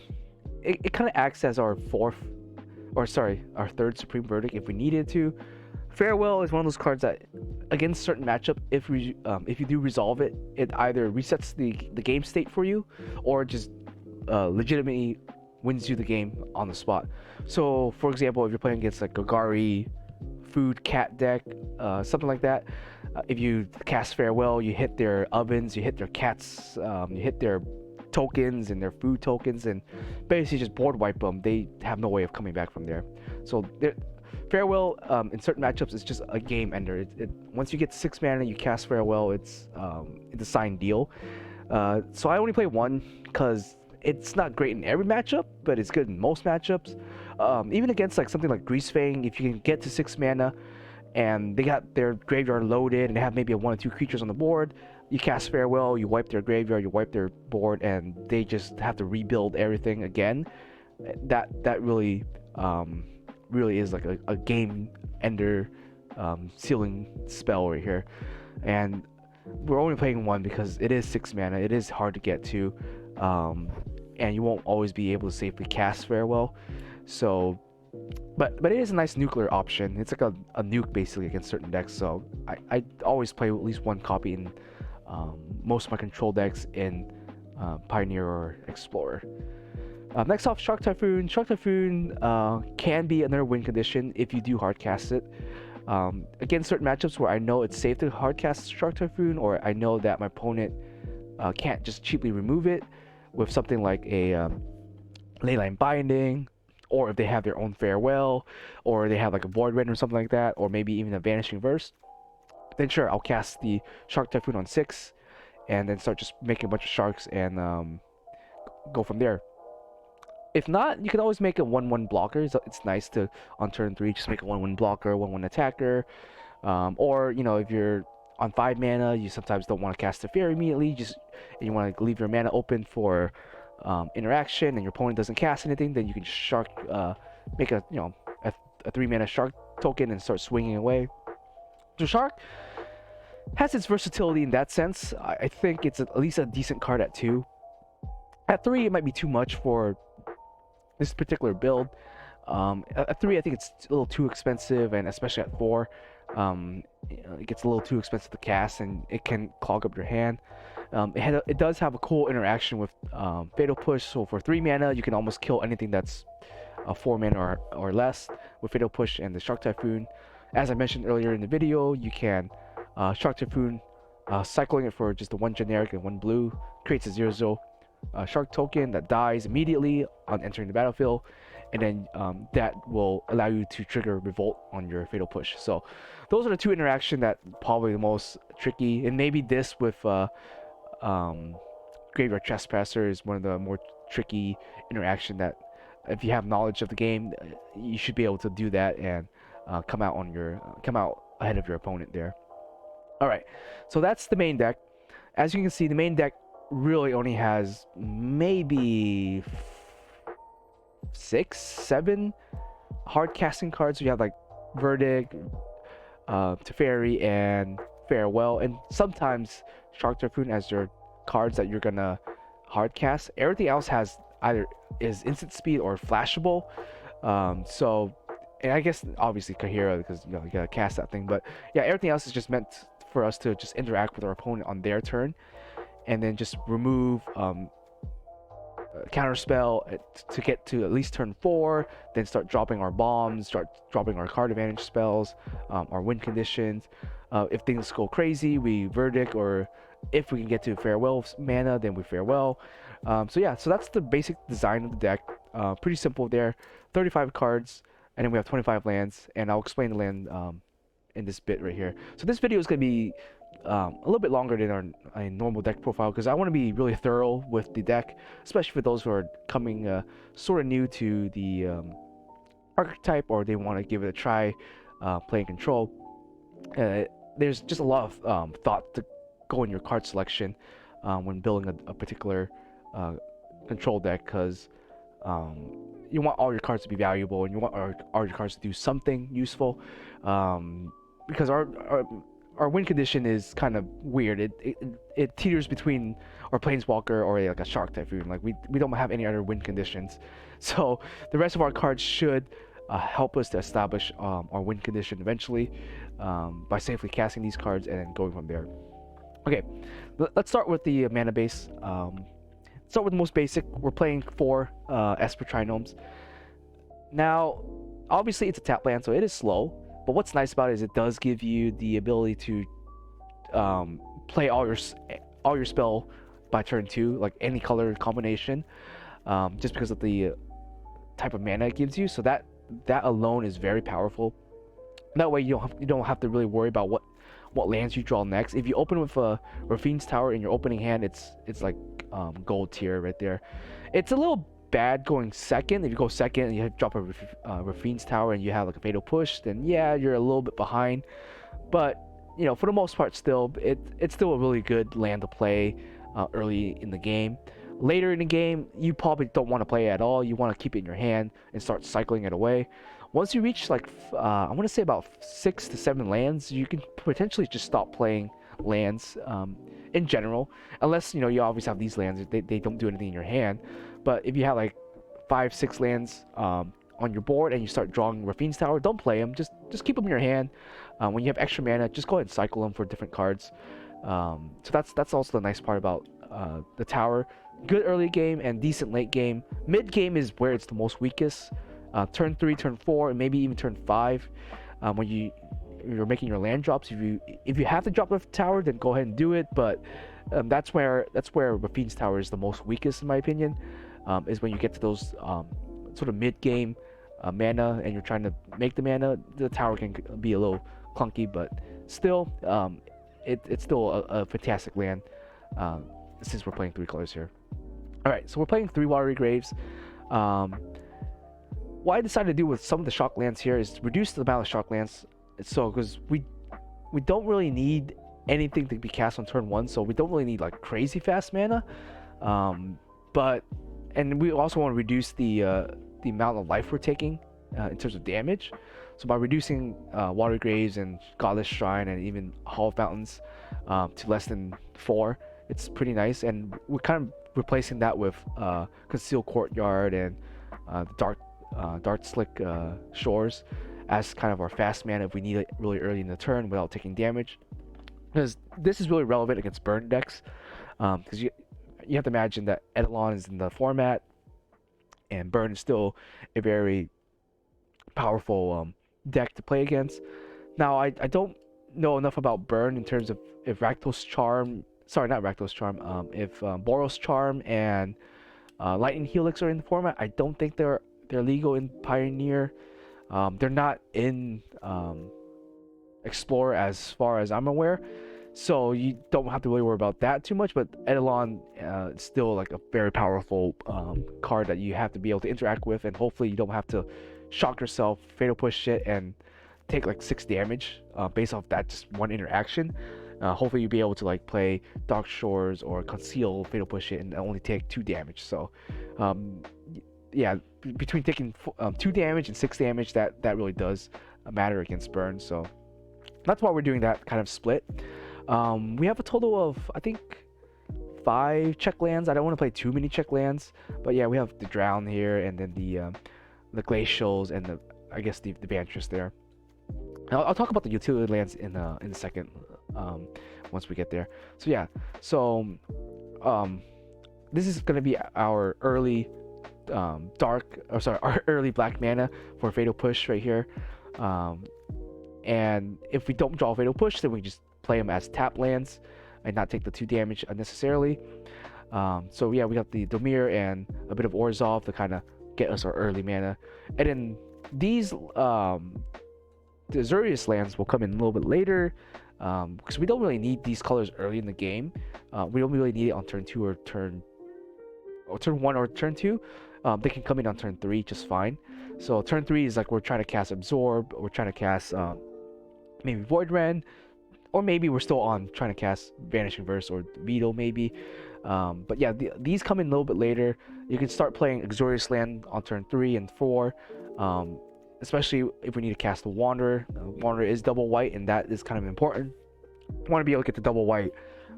It kind of acts as our 3rd Supreme Verdict if we needed to. Farewell is one of those cards that, against certain matchup, if you do resolve it, it either resets the game state for you, or just legitimately wins you the game on the spot. So, for example, if you're playing against like Gagari, food cat deck, something like that, if you cast Farewell, you hit their ovens, you hit their cats, you hit their tokens and their food tokens, and basically just board wipe them. They have no way of coming back from there. So Farewell in certain matchups is just a game ender. Once you get 6 mana, you cast Farewell. It's a signed deal. So I only play one because it's not great in every matchup, but it's good in most matchups. Even against like something like Greasefang, if you can get to 6 mana and they got their graveyard loaded and they have maybe a 1 or 2 creatures on the board, you cast Farewell, you wipe their graveyard, you wipe their board, and they just have to rebuild everything again. That really really is like a game ender sealing spell right here. And we're only playing one because it is 6 mana. It is hard to get to, and you won't always be able to safely cast Farewell. So, but it is a nice nuclear option. It's like a nuke basically against certain decks. So I always play at least one copy in most of my control decks in Pioneer or Explorer. Next off, Shark Typhoon. Shark Typhoon can be another win condition if you do hardcast it. Again, certain matchups where I know it's safe to hardcast Shark Typhoon, or I know that my opponent can't just cheaply remove it with something like a Leyline Binding, or if they have their own Farewell, or they have like a Void Rain or something like that, or maybe even a Vanishing Verse, then sure, I'll cast the Shark Typhoon on 6, and then start just making a bunch of sharks and go from there. If not, you can always make a 1/1 blocker. So it's nice to, on turn 3, just make a 1/1 blocker, 1/1 attacker. Or, you know, if you're on 5 mana, you sometimes don't want to cast the Fairy immediately, and you want to leave your mana open for interaction, and your opponent doesn't cast anything, then you can just shark, make a 3 mana shark token and start swinging away. So Shark has its versatility in that sense. I think it's at least a decent card at 2. At 3, it might be too much for this particular build. At 3, I think it's a little too expensive, and especially at 4, it gets a little too expensive to cast, and it can clog up your hand. It does have a cool interaction with Fatal Push, so for 3 mana, you can almost kill anything that's 4 mana or less with Fatal Push and the Shark Typhoon. As I mentioned earlier in the video, you can Shark Typhoon, cycling it for just the 1 generic and 1 blue, creates a 0/0 shark token that dies immediately on entering the battlefield, and then that will allow you to trigger Revolt on your Fatal Push. So those are the 2 interactions that probably the most tricky, and maybe this with Graveyard Trespasser is one of the more tricky interaction that, if you have knowledge of the game, you should be able to do that and come out ahead of your opponent there. All right, so that's the main deck. As you can see, the main deck really only has maybe 6, 7 hard casting cards. So you have like Verdict, Teferi, and Farewell, and sometimes Shark Typhoon as your cards that you're gonna hard cast. Everything else has either is instant speed or flashable. And I guess obviously Kahira, because you gotta cast that thing. But yeah, everything else is just meant for us to just interact with our opponent on their turn, and then just remove counterspell to get to at least turn 4, then start dropping our bombs, start dropping our card advantage spells, our win conditions. If things go crazy, we Verdict, or if we can get to Farewell mana, then we Farewell. So yeah, so that's the basic design of the deck. Pretty simple there. 35 cards, and then we have 25 lands, and I'll explain the land in this bit right here. So this video is going to be a little bit longer than our normal deck profile, because I want to be really thorough with the deck, especially for those who are coming sort of new to the archetype, or they want to give it a try playing control. There's just a lot of thought to go in your card selection when building a particular control deck, because you want all your cards to be valuable, and you want all your cards to do something useful, because our win condition is kind of weird. It teeters between our Planeswalker or like a Shark Typhoon. Like we don't have any other win conditions, so the rest of our cards should help us to establish our win condition eventually, by safely casting these cards and then going from there. Okay, let's start with the mana base. Start with the most basic. We're playing 4 Esper Trinomes. Now, obviously it's a tap land, so it is slow. But what's nice about it is it does give you the ability to play all your spell by turn 2, like any color combination, just because of the type of mana it gives you. So that alone is very powerful. That way you don't have to really worry about what lands you draw next. If you open with a Rafine's Tower in your opening hand, it's like gold tier right there. It's a little bad going second. If you go second and you drop a Rafine's Tower and you have like a Fatal Push, then yeah, you're a little bit behind. But you know, for the most part, still it's still a really good land to play early in the game. Later in the game, you probably don't want to play it at all. You want to keep it in your hand and start cycling it away. Once you reach like I want to say about 6 to 7 lands, you can potentially just stop playing lands in general, unless you know you obviously have these lands. They don't do anything in your hand. But if you have like 5, 6 lands on your board and you start drawing Rafine's Tower, don't play them. Just keep them in your hand. When you have extra mana, just go ahead and cycle them for different cards. So that's also the nice part about the tower. Good early game and decent late game. Mid game is where it's the most weakest. Turn 3, turn 4, and maybe even turn 5, when you're making your land drops. If you have to drop the tower, then go ahead and do it. But that's where Rafine's Tower is the most weakest, in my opinion. Is when you get to those sort of mid game mana and you're trying to make the mana. The tower can be a little clunky, but still, it's still a fantastic land. Since we're playing 3 colors here. All right, so we're playing 3 Watery Graves. What I decided to do with some of the shock lands here is reduce the amount of shock lands. So because we don't really need anything to be cast on turn 1, so we don't really need like crazy fast mana. But we also want to reduce the amount of life we're taking in terms of damage. So by reducing Watery Graves and Godless Shrine and even Hollow Fountains to less than 4, it's pretty nice. And we're kind of replacing that with Concealed Courtyard and Dark Slick Shores as kind of our fast mana if we need it really early in the turn without taking damage. Because this is really relevant against burn decks. Because you have to imagine that Eidolon is in the format, and burn is still a very powerful deck to play against. Now I don't know enough about burn in terms of if Rakdos Charm, sorry, not Rakdos Charm, if Boros Charm and Lightning Helix are in the format. I don't think they're legal in Pioneer. They're not in Explorer as far as I'm aware, so you don't have to really worry about that too much. But Eidolon is still like a very powerful card that you have to be able to interact with, and hopefully you don't have to shock yourself, Fatal Push shit, and take like 6 damage based off that just one interaction. Hopefully you'll be able to like play Dark Shores or Conceal, Fatal Push it, and only take 2 damage. So yeah, between taking 2 damage and 6 damage, that really does matter against burn. So that's why we're doing that kind of split. We have a total of, I think, 5 check lands. I don't want to play too many check lands, but yeah, we have the Drown here, and then the Glacials, and I guess the Bantress there. I'll talk about the utility lands in a second, once we get there. So yeah, so this is gonna be our early our early black mana for Fatal Push right here. And if we don't draw Fatal Push, then we just play them as tap lands and not take the 2 damage unnecessarily. So yeah, we got the Domir and a bit of Orzhov to kind of get us our early mana. And then these the Azorius lands will come in a little bit later, because we don't really need these colors early in the game. We don't really need it on turn 2 or turn 1 or turn 2. They can come in on turn 3 just fine. So turn 3 is like we're trying to cast Absorb, we're trying to cast maybe Void Ren, or maybe we're still on trying to cast Vanishing Verse or Beetle maybe. But yeah, these come in a little bit later. You can start playing Azorius land on turn 3 and 4, especially if we need to cast a Wanderer. Wanderer is double white, and that is kind of important. We want to be able to get the double white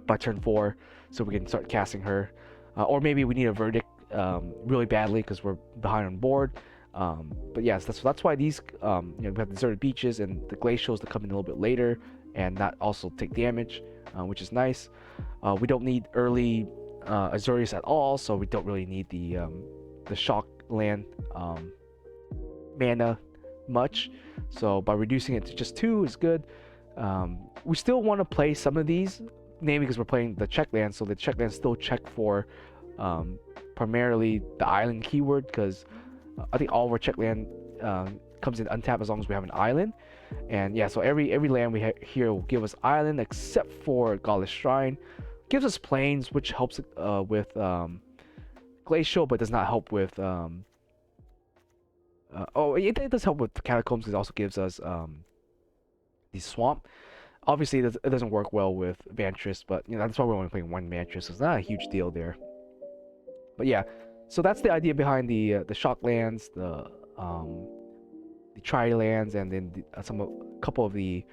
by turn 4 so we can start casting her. Or maybe we need a Verdict really badly because we're behind on board. But yes, that's why these we have deserted beaches and the glacials that come in a little bit later and not also take damage, which is nice. We don't need early Azorius at all, so we don't really need the shock land mana much. So by reducing it to just 2 is good. We still want to play some of these, namely because we're playing the check land, so the check lands still check for primarily the island keyword, because I think all of our check land comes in untapped as long as we have an island. And yeah, so every land we here will give us island except for Godless Shrine. Gives us plains, which helps with glacial, but does not help with it does help with catacombs, because it also gives us the swamp. Obviously it doesn't work well with Vantress, but that's why we're only playing one Vantress, so it's not a huge deal there. But yeah, so that's the idea behind the shock lands, the tri lands, and then a couple of the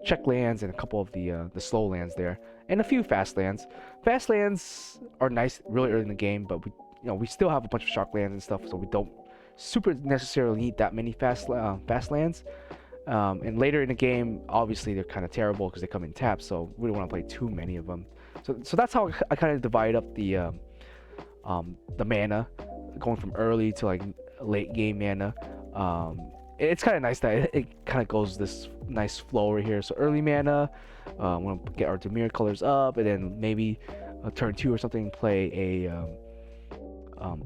check lands, and a couple of the slow lands there, and a few fast lands. Fast lands are nice really early in the game, but we still have a bunch of shock lands and stuff, so we don't super necessarily need that many fast lands. And later in the game, obviously they're kind of terrible because they come in taps, so we don't want to play too many of them. So that's how I kind of divide up the mana, going from early to like late game mana. It's kind of nice that it kind of goes this nice flow right here. So early mana, we'll get our Dimir colors up, and then maybe turn 2 or something, play a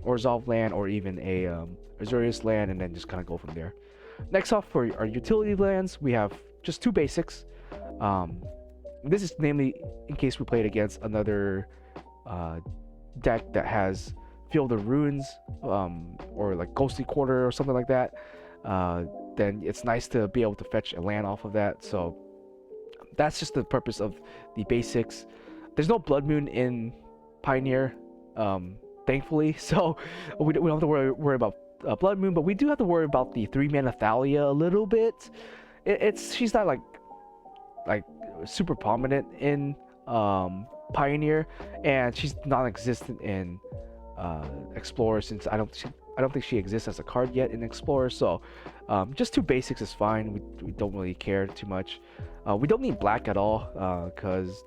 Orzhov land or even a Azorius land, and then just kind of go from there. Next off, for our utility lands, we have just 2 basics. This is namely in case we played against another deck that has Field of Ruins or like Ghostly Quarter or something like that. Then it's nice to be able to fetch a land off of that. So that's just the purpose of the basics. There's no Blood Moon in Pioneer, thankfully, so we don't have to worry about Blood Moon, but we do have to worry about the 3-mana Thalia a little bit. She's not like super prominent in Pioneer, and she's non-existent in Explorer, since I don't think she exists as a card yet in Explorer. So just 2 basics is fine. We don't really care too much. We don't need black at all, because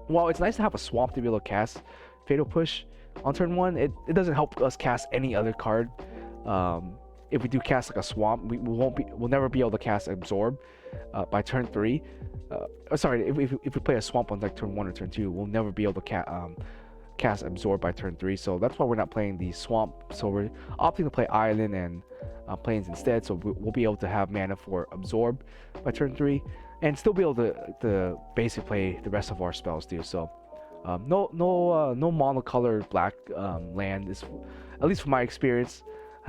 while it's nice to have a swamp to be able to cast Fatal Push on turn 1, it doesn't help us cast any other card. If we do cast like a swamp, we'll never be able to cast Absorb by turn 3. Sorry, if we play a swamp on like turn 1 or turn 2, we'll never be able to cast Absorb by turn 3. So that's why we're not playing the swamp. So we're opting to play island and plains instead. So we'll be able to have mana for Absorb by turn 3, and still be able to basically play the rest of our spells too. So no monocolored black land is, at least from my experience,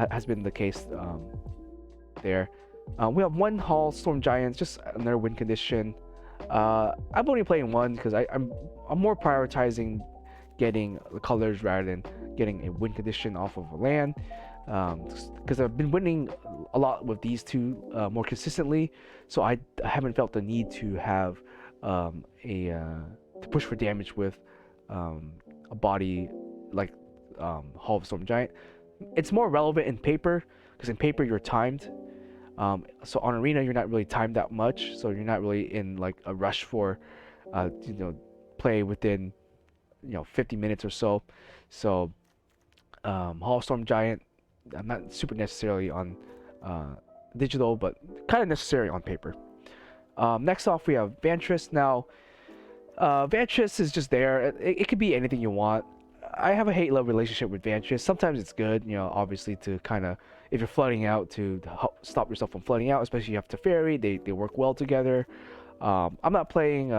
has been the case there. We have 1 Hall Storm Giants, just another win condition. I'm only playing 1 because I'm more prioritizing getting the colors rather than getting a win condition off of a land, because I've been winning a lot with these 2 more consistently, so I haven't felt the need to have to push for damage with a body like Hall of Storm Giant. It's more relevant in paper, because in paper you're timed. So on arena you're not really timed that much, so you're not really in like a rush for play within 50 minutes or so. So Hall of Storm Giant, I'm not super necessarily on digital, but kind of necessary on paper. Next off, we have Vantress. Now Vantress is just there. It could be anything you want. I have a hate-love relationship with Vantress. Sometimes it's good, obviously, to kind of, if you're flooding out, to help stop yourself from flooding out, especially if you have Teferi, they work well together. I'm not playing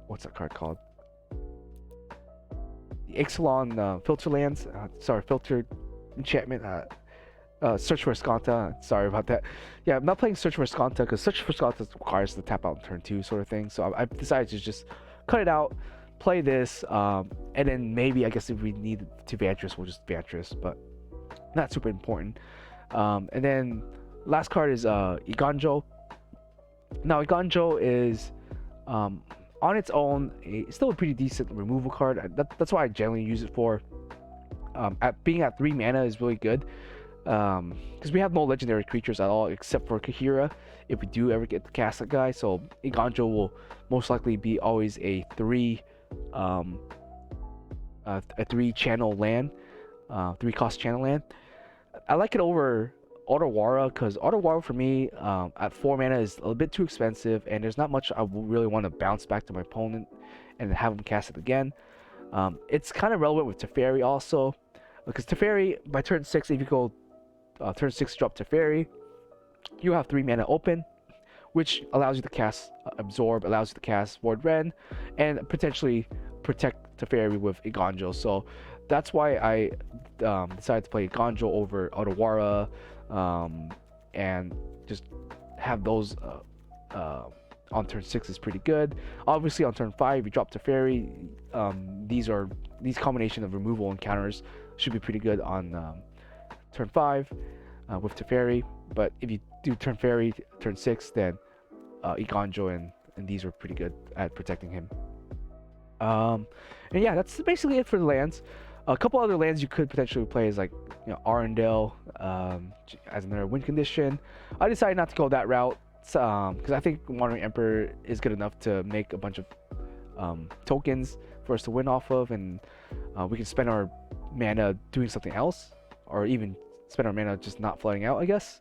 what's that card called? The Ixalan Filter Lands. Filtered Enchantment. Search for Escanta. Sorry about that. Yeah, I'm not playing Search for Escanta because Search for Escanta requires to tap out in turn 2 sort of thing. So I decided to just cut it out, play this, and then maybe, I guess, if we need to Vantress, we'll just Vantress, but not super important. And then last card is Iganjo. Now Iganjo is on its own, it's still a pretty decent removal card. That's why I generally use it for. Being at 3 mana is really good, because we have no legendary creatures at all except for Kahira if we do ever get to cast that guy. So Iganjo will most likely be always a 3 channel land, 3 cost channel land. I like it over Otawara because Otawara for me at 4 mana is a little bit too expensive, and there's not much I really want to bounce back to my opponent and have him cast it again. It's kind of relevant with Teferi also, because Teferi by turn 6, if you go turn 6 drop Teferi, you have 3 mana open, which allows you to cast Absorb, allows you to cast Ward Ren, and potentially protect Teferi with Iganjo. So that's why I decided to play Iganjo over Otawara, and just have those on turn 6 is pretty good. Obviously on turn 5 you drop Teferi. These combination of removal and counters should be pretty good on turn 5 with Teferi. But if you do turn Fairy turn 6, then Iganjo and these are pretty good at protecting him. And yeah, that's basically it for the lands. A couple other lands you could potentially play is like, you know, Arundel as another win condition. I decided not to go that route because I think Wandering Emperor is good enough to make a bunch of tokens for us to win off of, and we can spend our mana doing something else, or even spend our mana just not flooding out, I guess,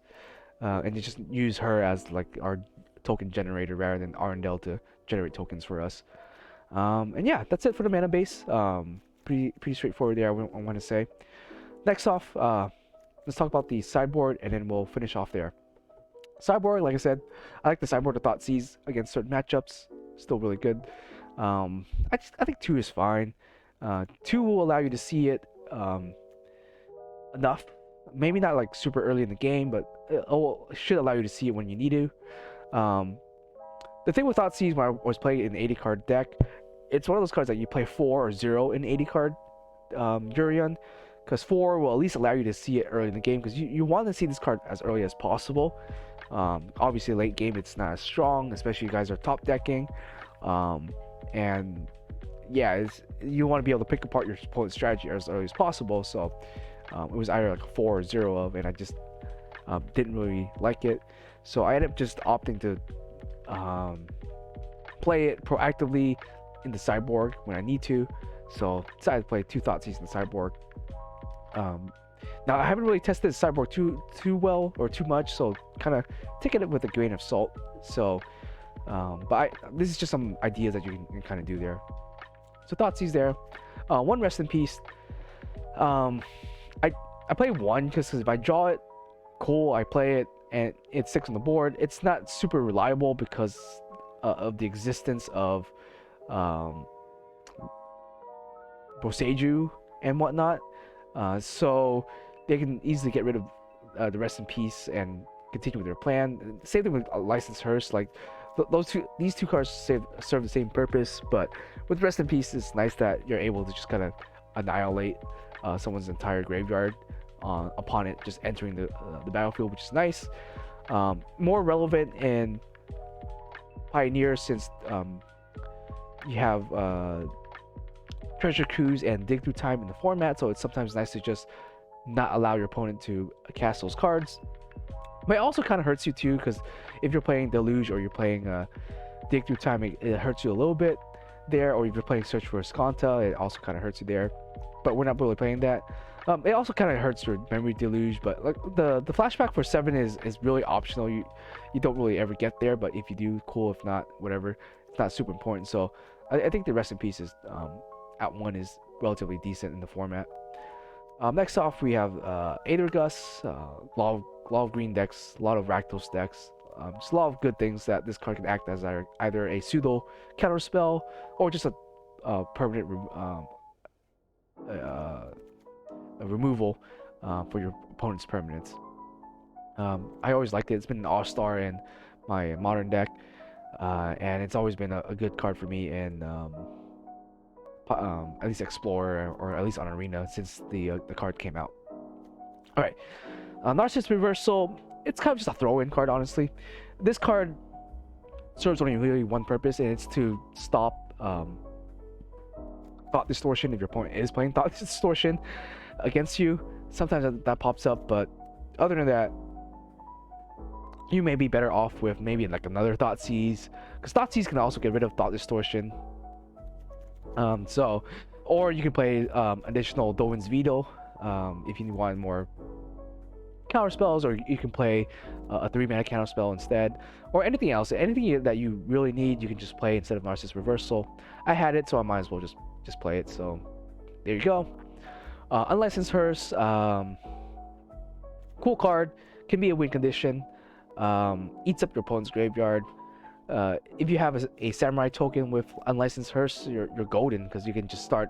and just use her as like our token generator rather than Arundel to generate tokens for us. And yeah, that's it for the mana base. Pretty straightforward there, I want to say. Next off, let's talk about the sideboard, and then we'll finish off there. Sideboard, like I said, I like the sideboard to Thoughtseize against certain matchups. Still really good. I think 2 is fine. 2 will allow you to see it enough. Maybe not like super early in the game, but it should allow you to see it when you need to. The thing with Thoughtseize when I was playing an 80 card deck, it's one of those cards that you play 4 or 0 in 80 card Yorion, because 4 will at least allow you to see it early in the game, because you want to see this card as early as possible. Obviously late game it's not as strong, especially you guys are top decking, and yeah, you want to be able to pick apart your opponent's strategy as early as possible. So it was either like a 4 or 0 of, and I just didn't really like it, so I ended up just opting to play it proactively in the sideboard when I need to. So decided to play 2 Thoughtseize in the sideboard. Now I haven't really tested the sideboard too well or too much, so kind of taking it with a grain of salt. So but this is just some ideas that you can kind of do there. So Thoughtseize there. 1 Rest in Peace. I play 1 because if I draw it, cool, I play it and it sticks on the board. It's not super reliable because of the existence of Boseiju and whatnot, so they can easily get rid of the Rest in Peace and continue with their plan. Same thing with Licensed Hearse. Like these two cards serve the same purpose, but with Rest in Peace, it's nice that you're able to just kind of annihilate someone's entire graveyard upon it just entering the battlefield, which is nice. More relevant in Pioneer, since you have Treasure Cruise and Dig Through Time in the format, so it's sometimes nice to just not allow your opponent to cast those cards. But it also kind of hurts you too, because if you're playing Deluge or you're playing Dig Through Time, it hurts you a little bit there. Or if you're playing Search for Escanta, it also kind of hurts you there. But we're not really playing that. It also kind of hurts your Memory Deluge, but like the flashback for 7 is really optional. You don't really ever get there, but if you do, cool. If not, whatever. It's not super important. So I think the Rest in Peace is at 1 is relatively decent in the format. Next off, we have Aethergus, a lot of green decks, a lot of Rakdos decks, just a lot of good things that this card can act as either a pseudo counter spell or just a permanent removal for your opponent's permanents. I always liked it. It's been an all-star in my modern deck, and it's always been a good card for me in at least Explorer, or at least on Arena, since the card came out. Alright, Narcissus Reversal, it's kind of just a throw-in card, honestly. This card serves only really one purpose, and it's to stop thought distortion if your opponent is playing thought distortion against you. Sometimes that pops up, but other than that, you may be better off with maybe like another thought seize, because thought seize can also get rid of thought distortion. Or you can play additional Dovin's Veto if you want more counter spells, or you can play a 3-mana counter spell instead, or anything else. Anything that you really need, you can just play instead of Narcissus Reversal. I had it, so I might as well just play it. So there you go. Unlicensed Hearse, cool card, can be a win condition. Eats up your opponent's graveyard. If you have a samurai token with Unlicensed Hearse, you're golden, because you can just start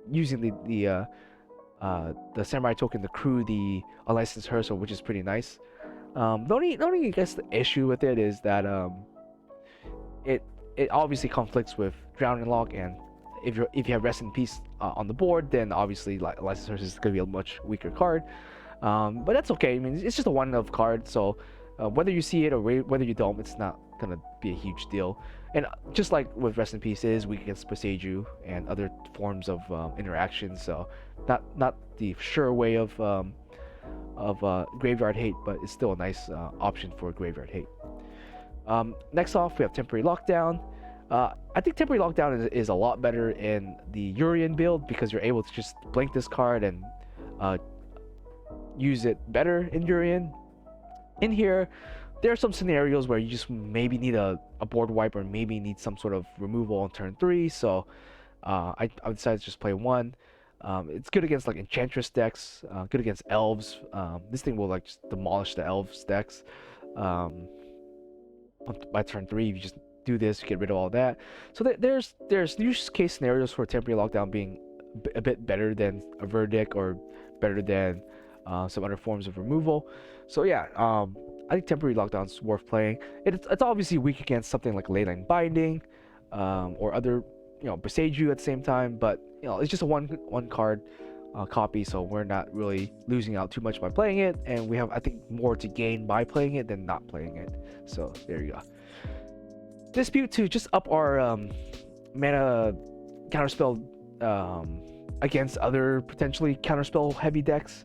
using the samurai token to crew the Unlicensed Hearse, which is pretty nice. The only I guess the issue with it is that it obviously conflicts with Drowning Lock, and if you have Rest in Peace on the board, then obviously Unlicensed Hearse is going to be a much weaker card. But that's okay. I mean, it's just a one-of card, so whether you see it or whether you don't, it's not gonna be a huge deal. And just like with Rest in Peace, it is weak against Boseiju and other forms of interaction. So not the sure way of Graveyard Hate, but it's still a nice option for Graveyard Hate. Next off, we have Temporary Lockdown. I think Temporary Lockdown is a lot better in the Urian build, because you're able to just blink this card and use it better in Urian. In here, there are some scenarios where you just maybe need a board wipe, or maybe need some sort of removal on turn 3. So I decided to just play 1. It's good against like Enchantress decks, good against Elves. This thing will like just demolish the Elves decks. By turn 3, if you just do this, you get rid of all that. So there's use case scenarios for Temporary Lockdown being a bit better than a Verdict, or better than some other forms of removal. So yeah, I think Temporary Lockdown's worth playing. It's obviously weak against something like Leyline Binding, or other, Boseiju at the same time, but it's just a one card copy, so we're not really losing out too much by playing it, and we have, I think, more to gain by playing it than not playing it. So there you go. Dispute to just up our mana counterspell against other potentially counterspell heavy decks.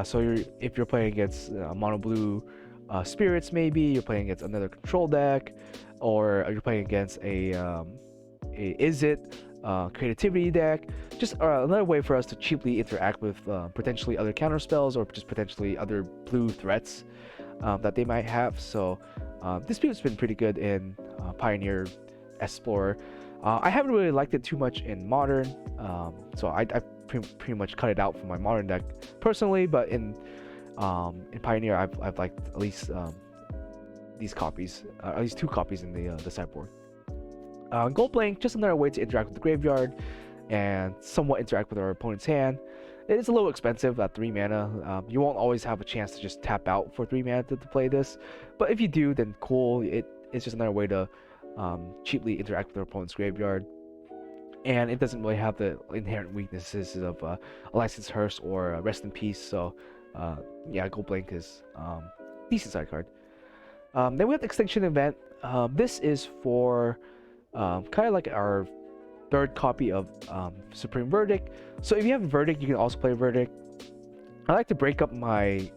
So if you're playing against mono blue spirits, maybe you're playing against another control deck, or you're playing against a creativity deck. Just another way for us to cheaply interact with potentially other counterspells, or just potentially other blue threats that they might have. So Dispute's been pretty good in Pioneer, Explorer. I haven't really liked it too much in Modern, so I pretty much cut it out from my Modern deck personally. But in Pioneer, I've liked at least these copies, at least 2 copies in the sideboard. Gold Blank, just another way to interact with the graveyard and somewhat interact with our opponent's hand. It is a little expensive at 3 mana. You won't always have a chance to just tap out for 3 mana to play this, but if you do, then cool. It's just another way to cheaply interact with our opponent's graveyard, and it doesn't really have the inherent weaknesses of a Licensed Hearse or Rest in Peace. So yeah, Gold Blank is decent side card. Then we have the Extinction Event. This is for kind of like our 3rd copy of Supreme Verdict. So if you have a Verdict, you can also play Verdict. I like to break up my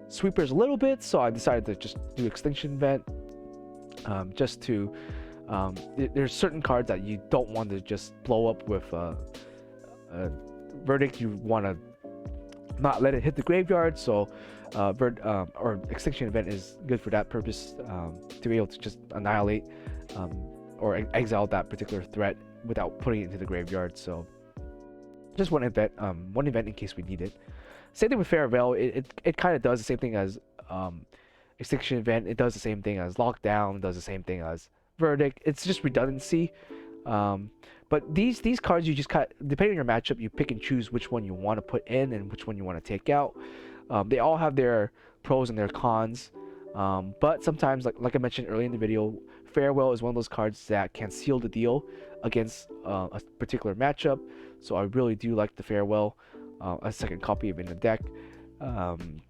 sweepers a little bit, so I decided to just do Extinction Event. Just to there's certain cards that you don't want to just blow up with a Verdict. You want to not let it hit the graveyard, so or Extinction Event is good for that purpose, to be able to just annihilate or exile that particular threat without putting it into the graveyard. So just one event in case we need it. Same thing with Farewell. It kind of does the same thing as Extinction Event. It does the same thing as Lockdown. Does the same thing as Verdict. It's just redundancy. But these cards, you just depending on your matchup, you pick and choose which one you want to put in and which one you want to take out. They all have their pros and their cons. But sometimes, like I mentioned earlier in the video, Farewell is one of those cards that can seal the deal against a particular matchup. So I really do like the Farewell, a second copy of it in the deck,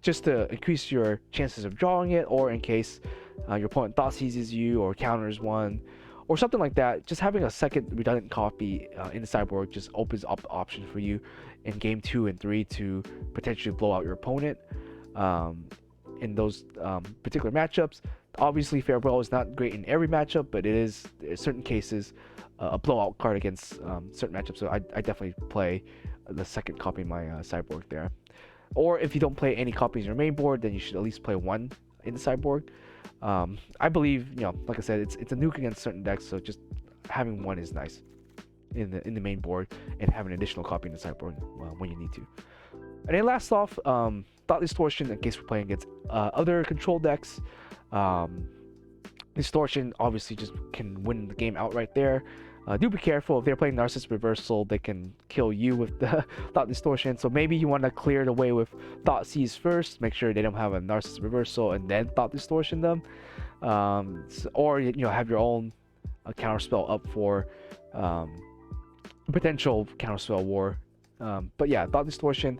just to increase your chances of drawing it, or in case your opponent thought seizes you or counters one, or something like that. Just having a second redundant copy in the sideboard just opens up the option for you in game 2 and 3 to potentially blow out your opponent in those particular matchups. Obviously, Farewell is not great in every matchup, but it is in certain cases a blowout card against certain matchups. So I definitely play the second copy in my sideboard there. Or if you don't play any copies in your main board, then you should at least play one in the sideboard. I believe, like I said, it's a nuke against certain decks, so just having one is nice in the main board, and have an additional copy in the sideboard when you need to. And then last off, Thought Distortion in case we're playing against other control decks. Distortion obviously just can win the game outright there. Do be careful, if they're playing Narcissus Reversal, they can kill you with the Thought Distortion. So maybe you want to clear the way with Thought Seize first, make sure they don't have a Narcissus Reversal, and then Thought Distortion them. Or have your own counterspell up for potential counterspell war. But yeah, Thought Distortion,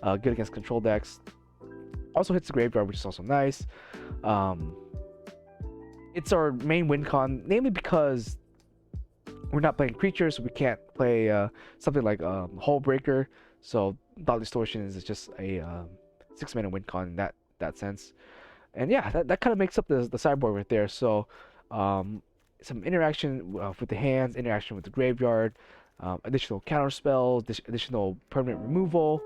good against control decks. Also hits the graveyard, which is also nice. It's our main win con, namely because we're not playing creatures, so we can't play something like Hull Breaker. So Thought Distortion is just a 6-mana win con in that sense. And yeah, that kind of makes up the sideboard right there. So some interaction with the hands, interaction with the graveyard, additional counter spells, additional permanent removal,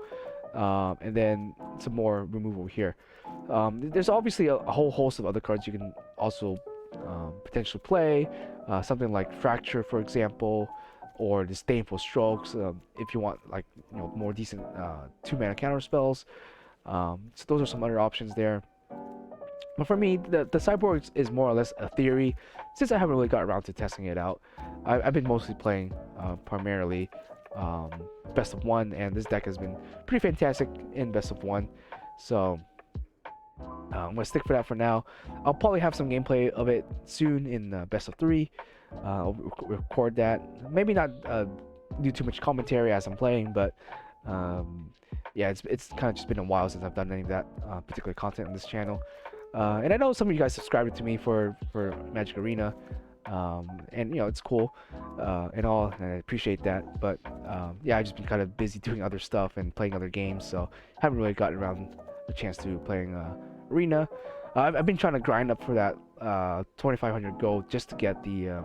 and then some more removal here. There's obviously a whole host of other cards you can also potentially play, something like Fracture, for example, or Disdainful Strokes, if you want like more decent 2-mana counter spells. So those are some other options there. But for me, the sideboard is more or less a theory, since I haven't really got around to testing it out. I've been mostly playing primarily best of one, and this deck has been pretty fantastic in best of one. So I'm gonna stick for that for now. I'll probably have some gameplay of it soon in best of 3. I'll record that. Maybe not do too much commentary as I'm playing, but yeah, it's kind of just been a while since I've done any of that particular content on this channel. And I know some of you guys subscribed to me for Magic Arena, and it's cool and all, and I appreciate that. But yeah, I've just been kind of busy doing other stuff and playing other games, so haven't really gotten around the chance to playing Arena. I've been trying to grind up for that 2,500 gold just to get the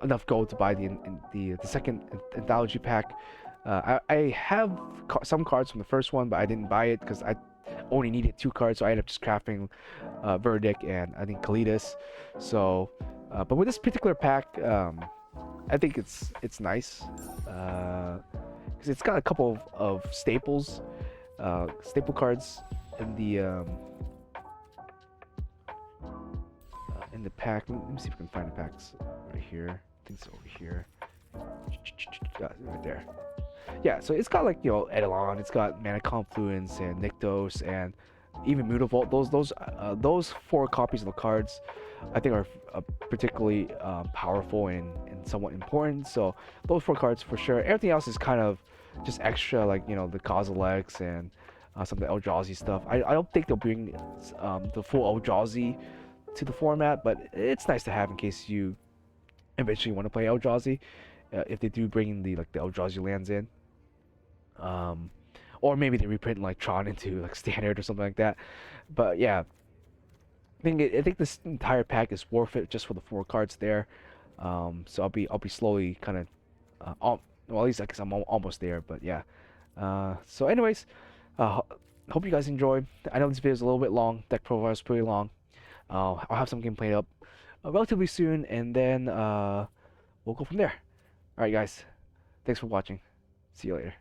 enough gold to buy the second anthology pack. I have some cards from the first one, but I didn't buy it because I only needed 2 cards, so I ended up just crafting Verdict and I think Kalidas. So, but with this particular pack, I think it's nice because it's got a couple of staples, staple cards in the pack. Let me see if I can find the packs right here. I think it's over here. Right there. Yeah, so it's got like Eidolon, it's got Mana Confluence and Nykthos and even Mutavault. Those 4 copies of the cards I think are particularly powerful and somewhat important. So those 4 cards for sure. Everything else is kind of just extra, like the Kozilek and some of the Eldrazi stuff. I don't think they'll bring the full Eldrazi to the format, but it's nice to have in case you eventually want to play Eldrazi. If they do bring the Eldrazi lands in, or maybe they reprint like Tron into like standard or something like that. But yeah, I think this entire pack is worth it just for the 4 cards there. So I'll be slowly kind of, well, at least I guess I'm almost there. But yeah. So anyways, hope you guys enjoyed. I know this video is a little bit long. Deck profile is pretty long. I'll have some gameplay up relatively soon, and then we'll go from there. Alright guys, thanks for watching. See you later.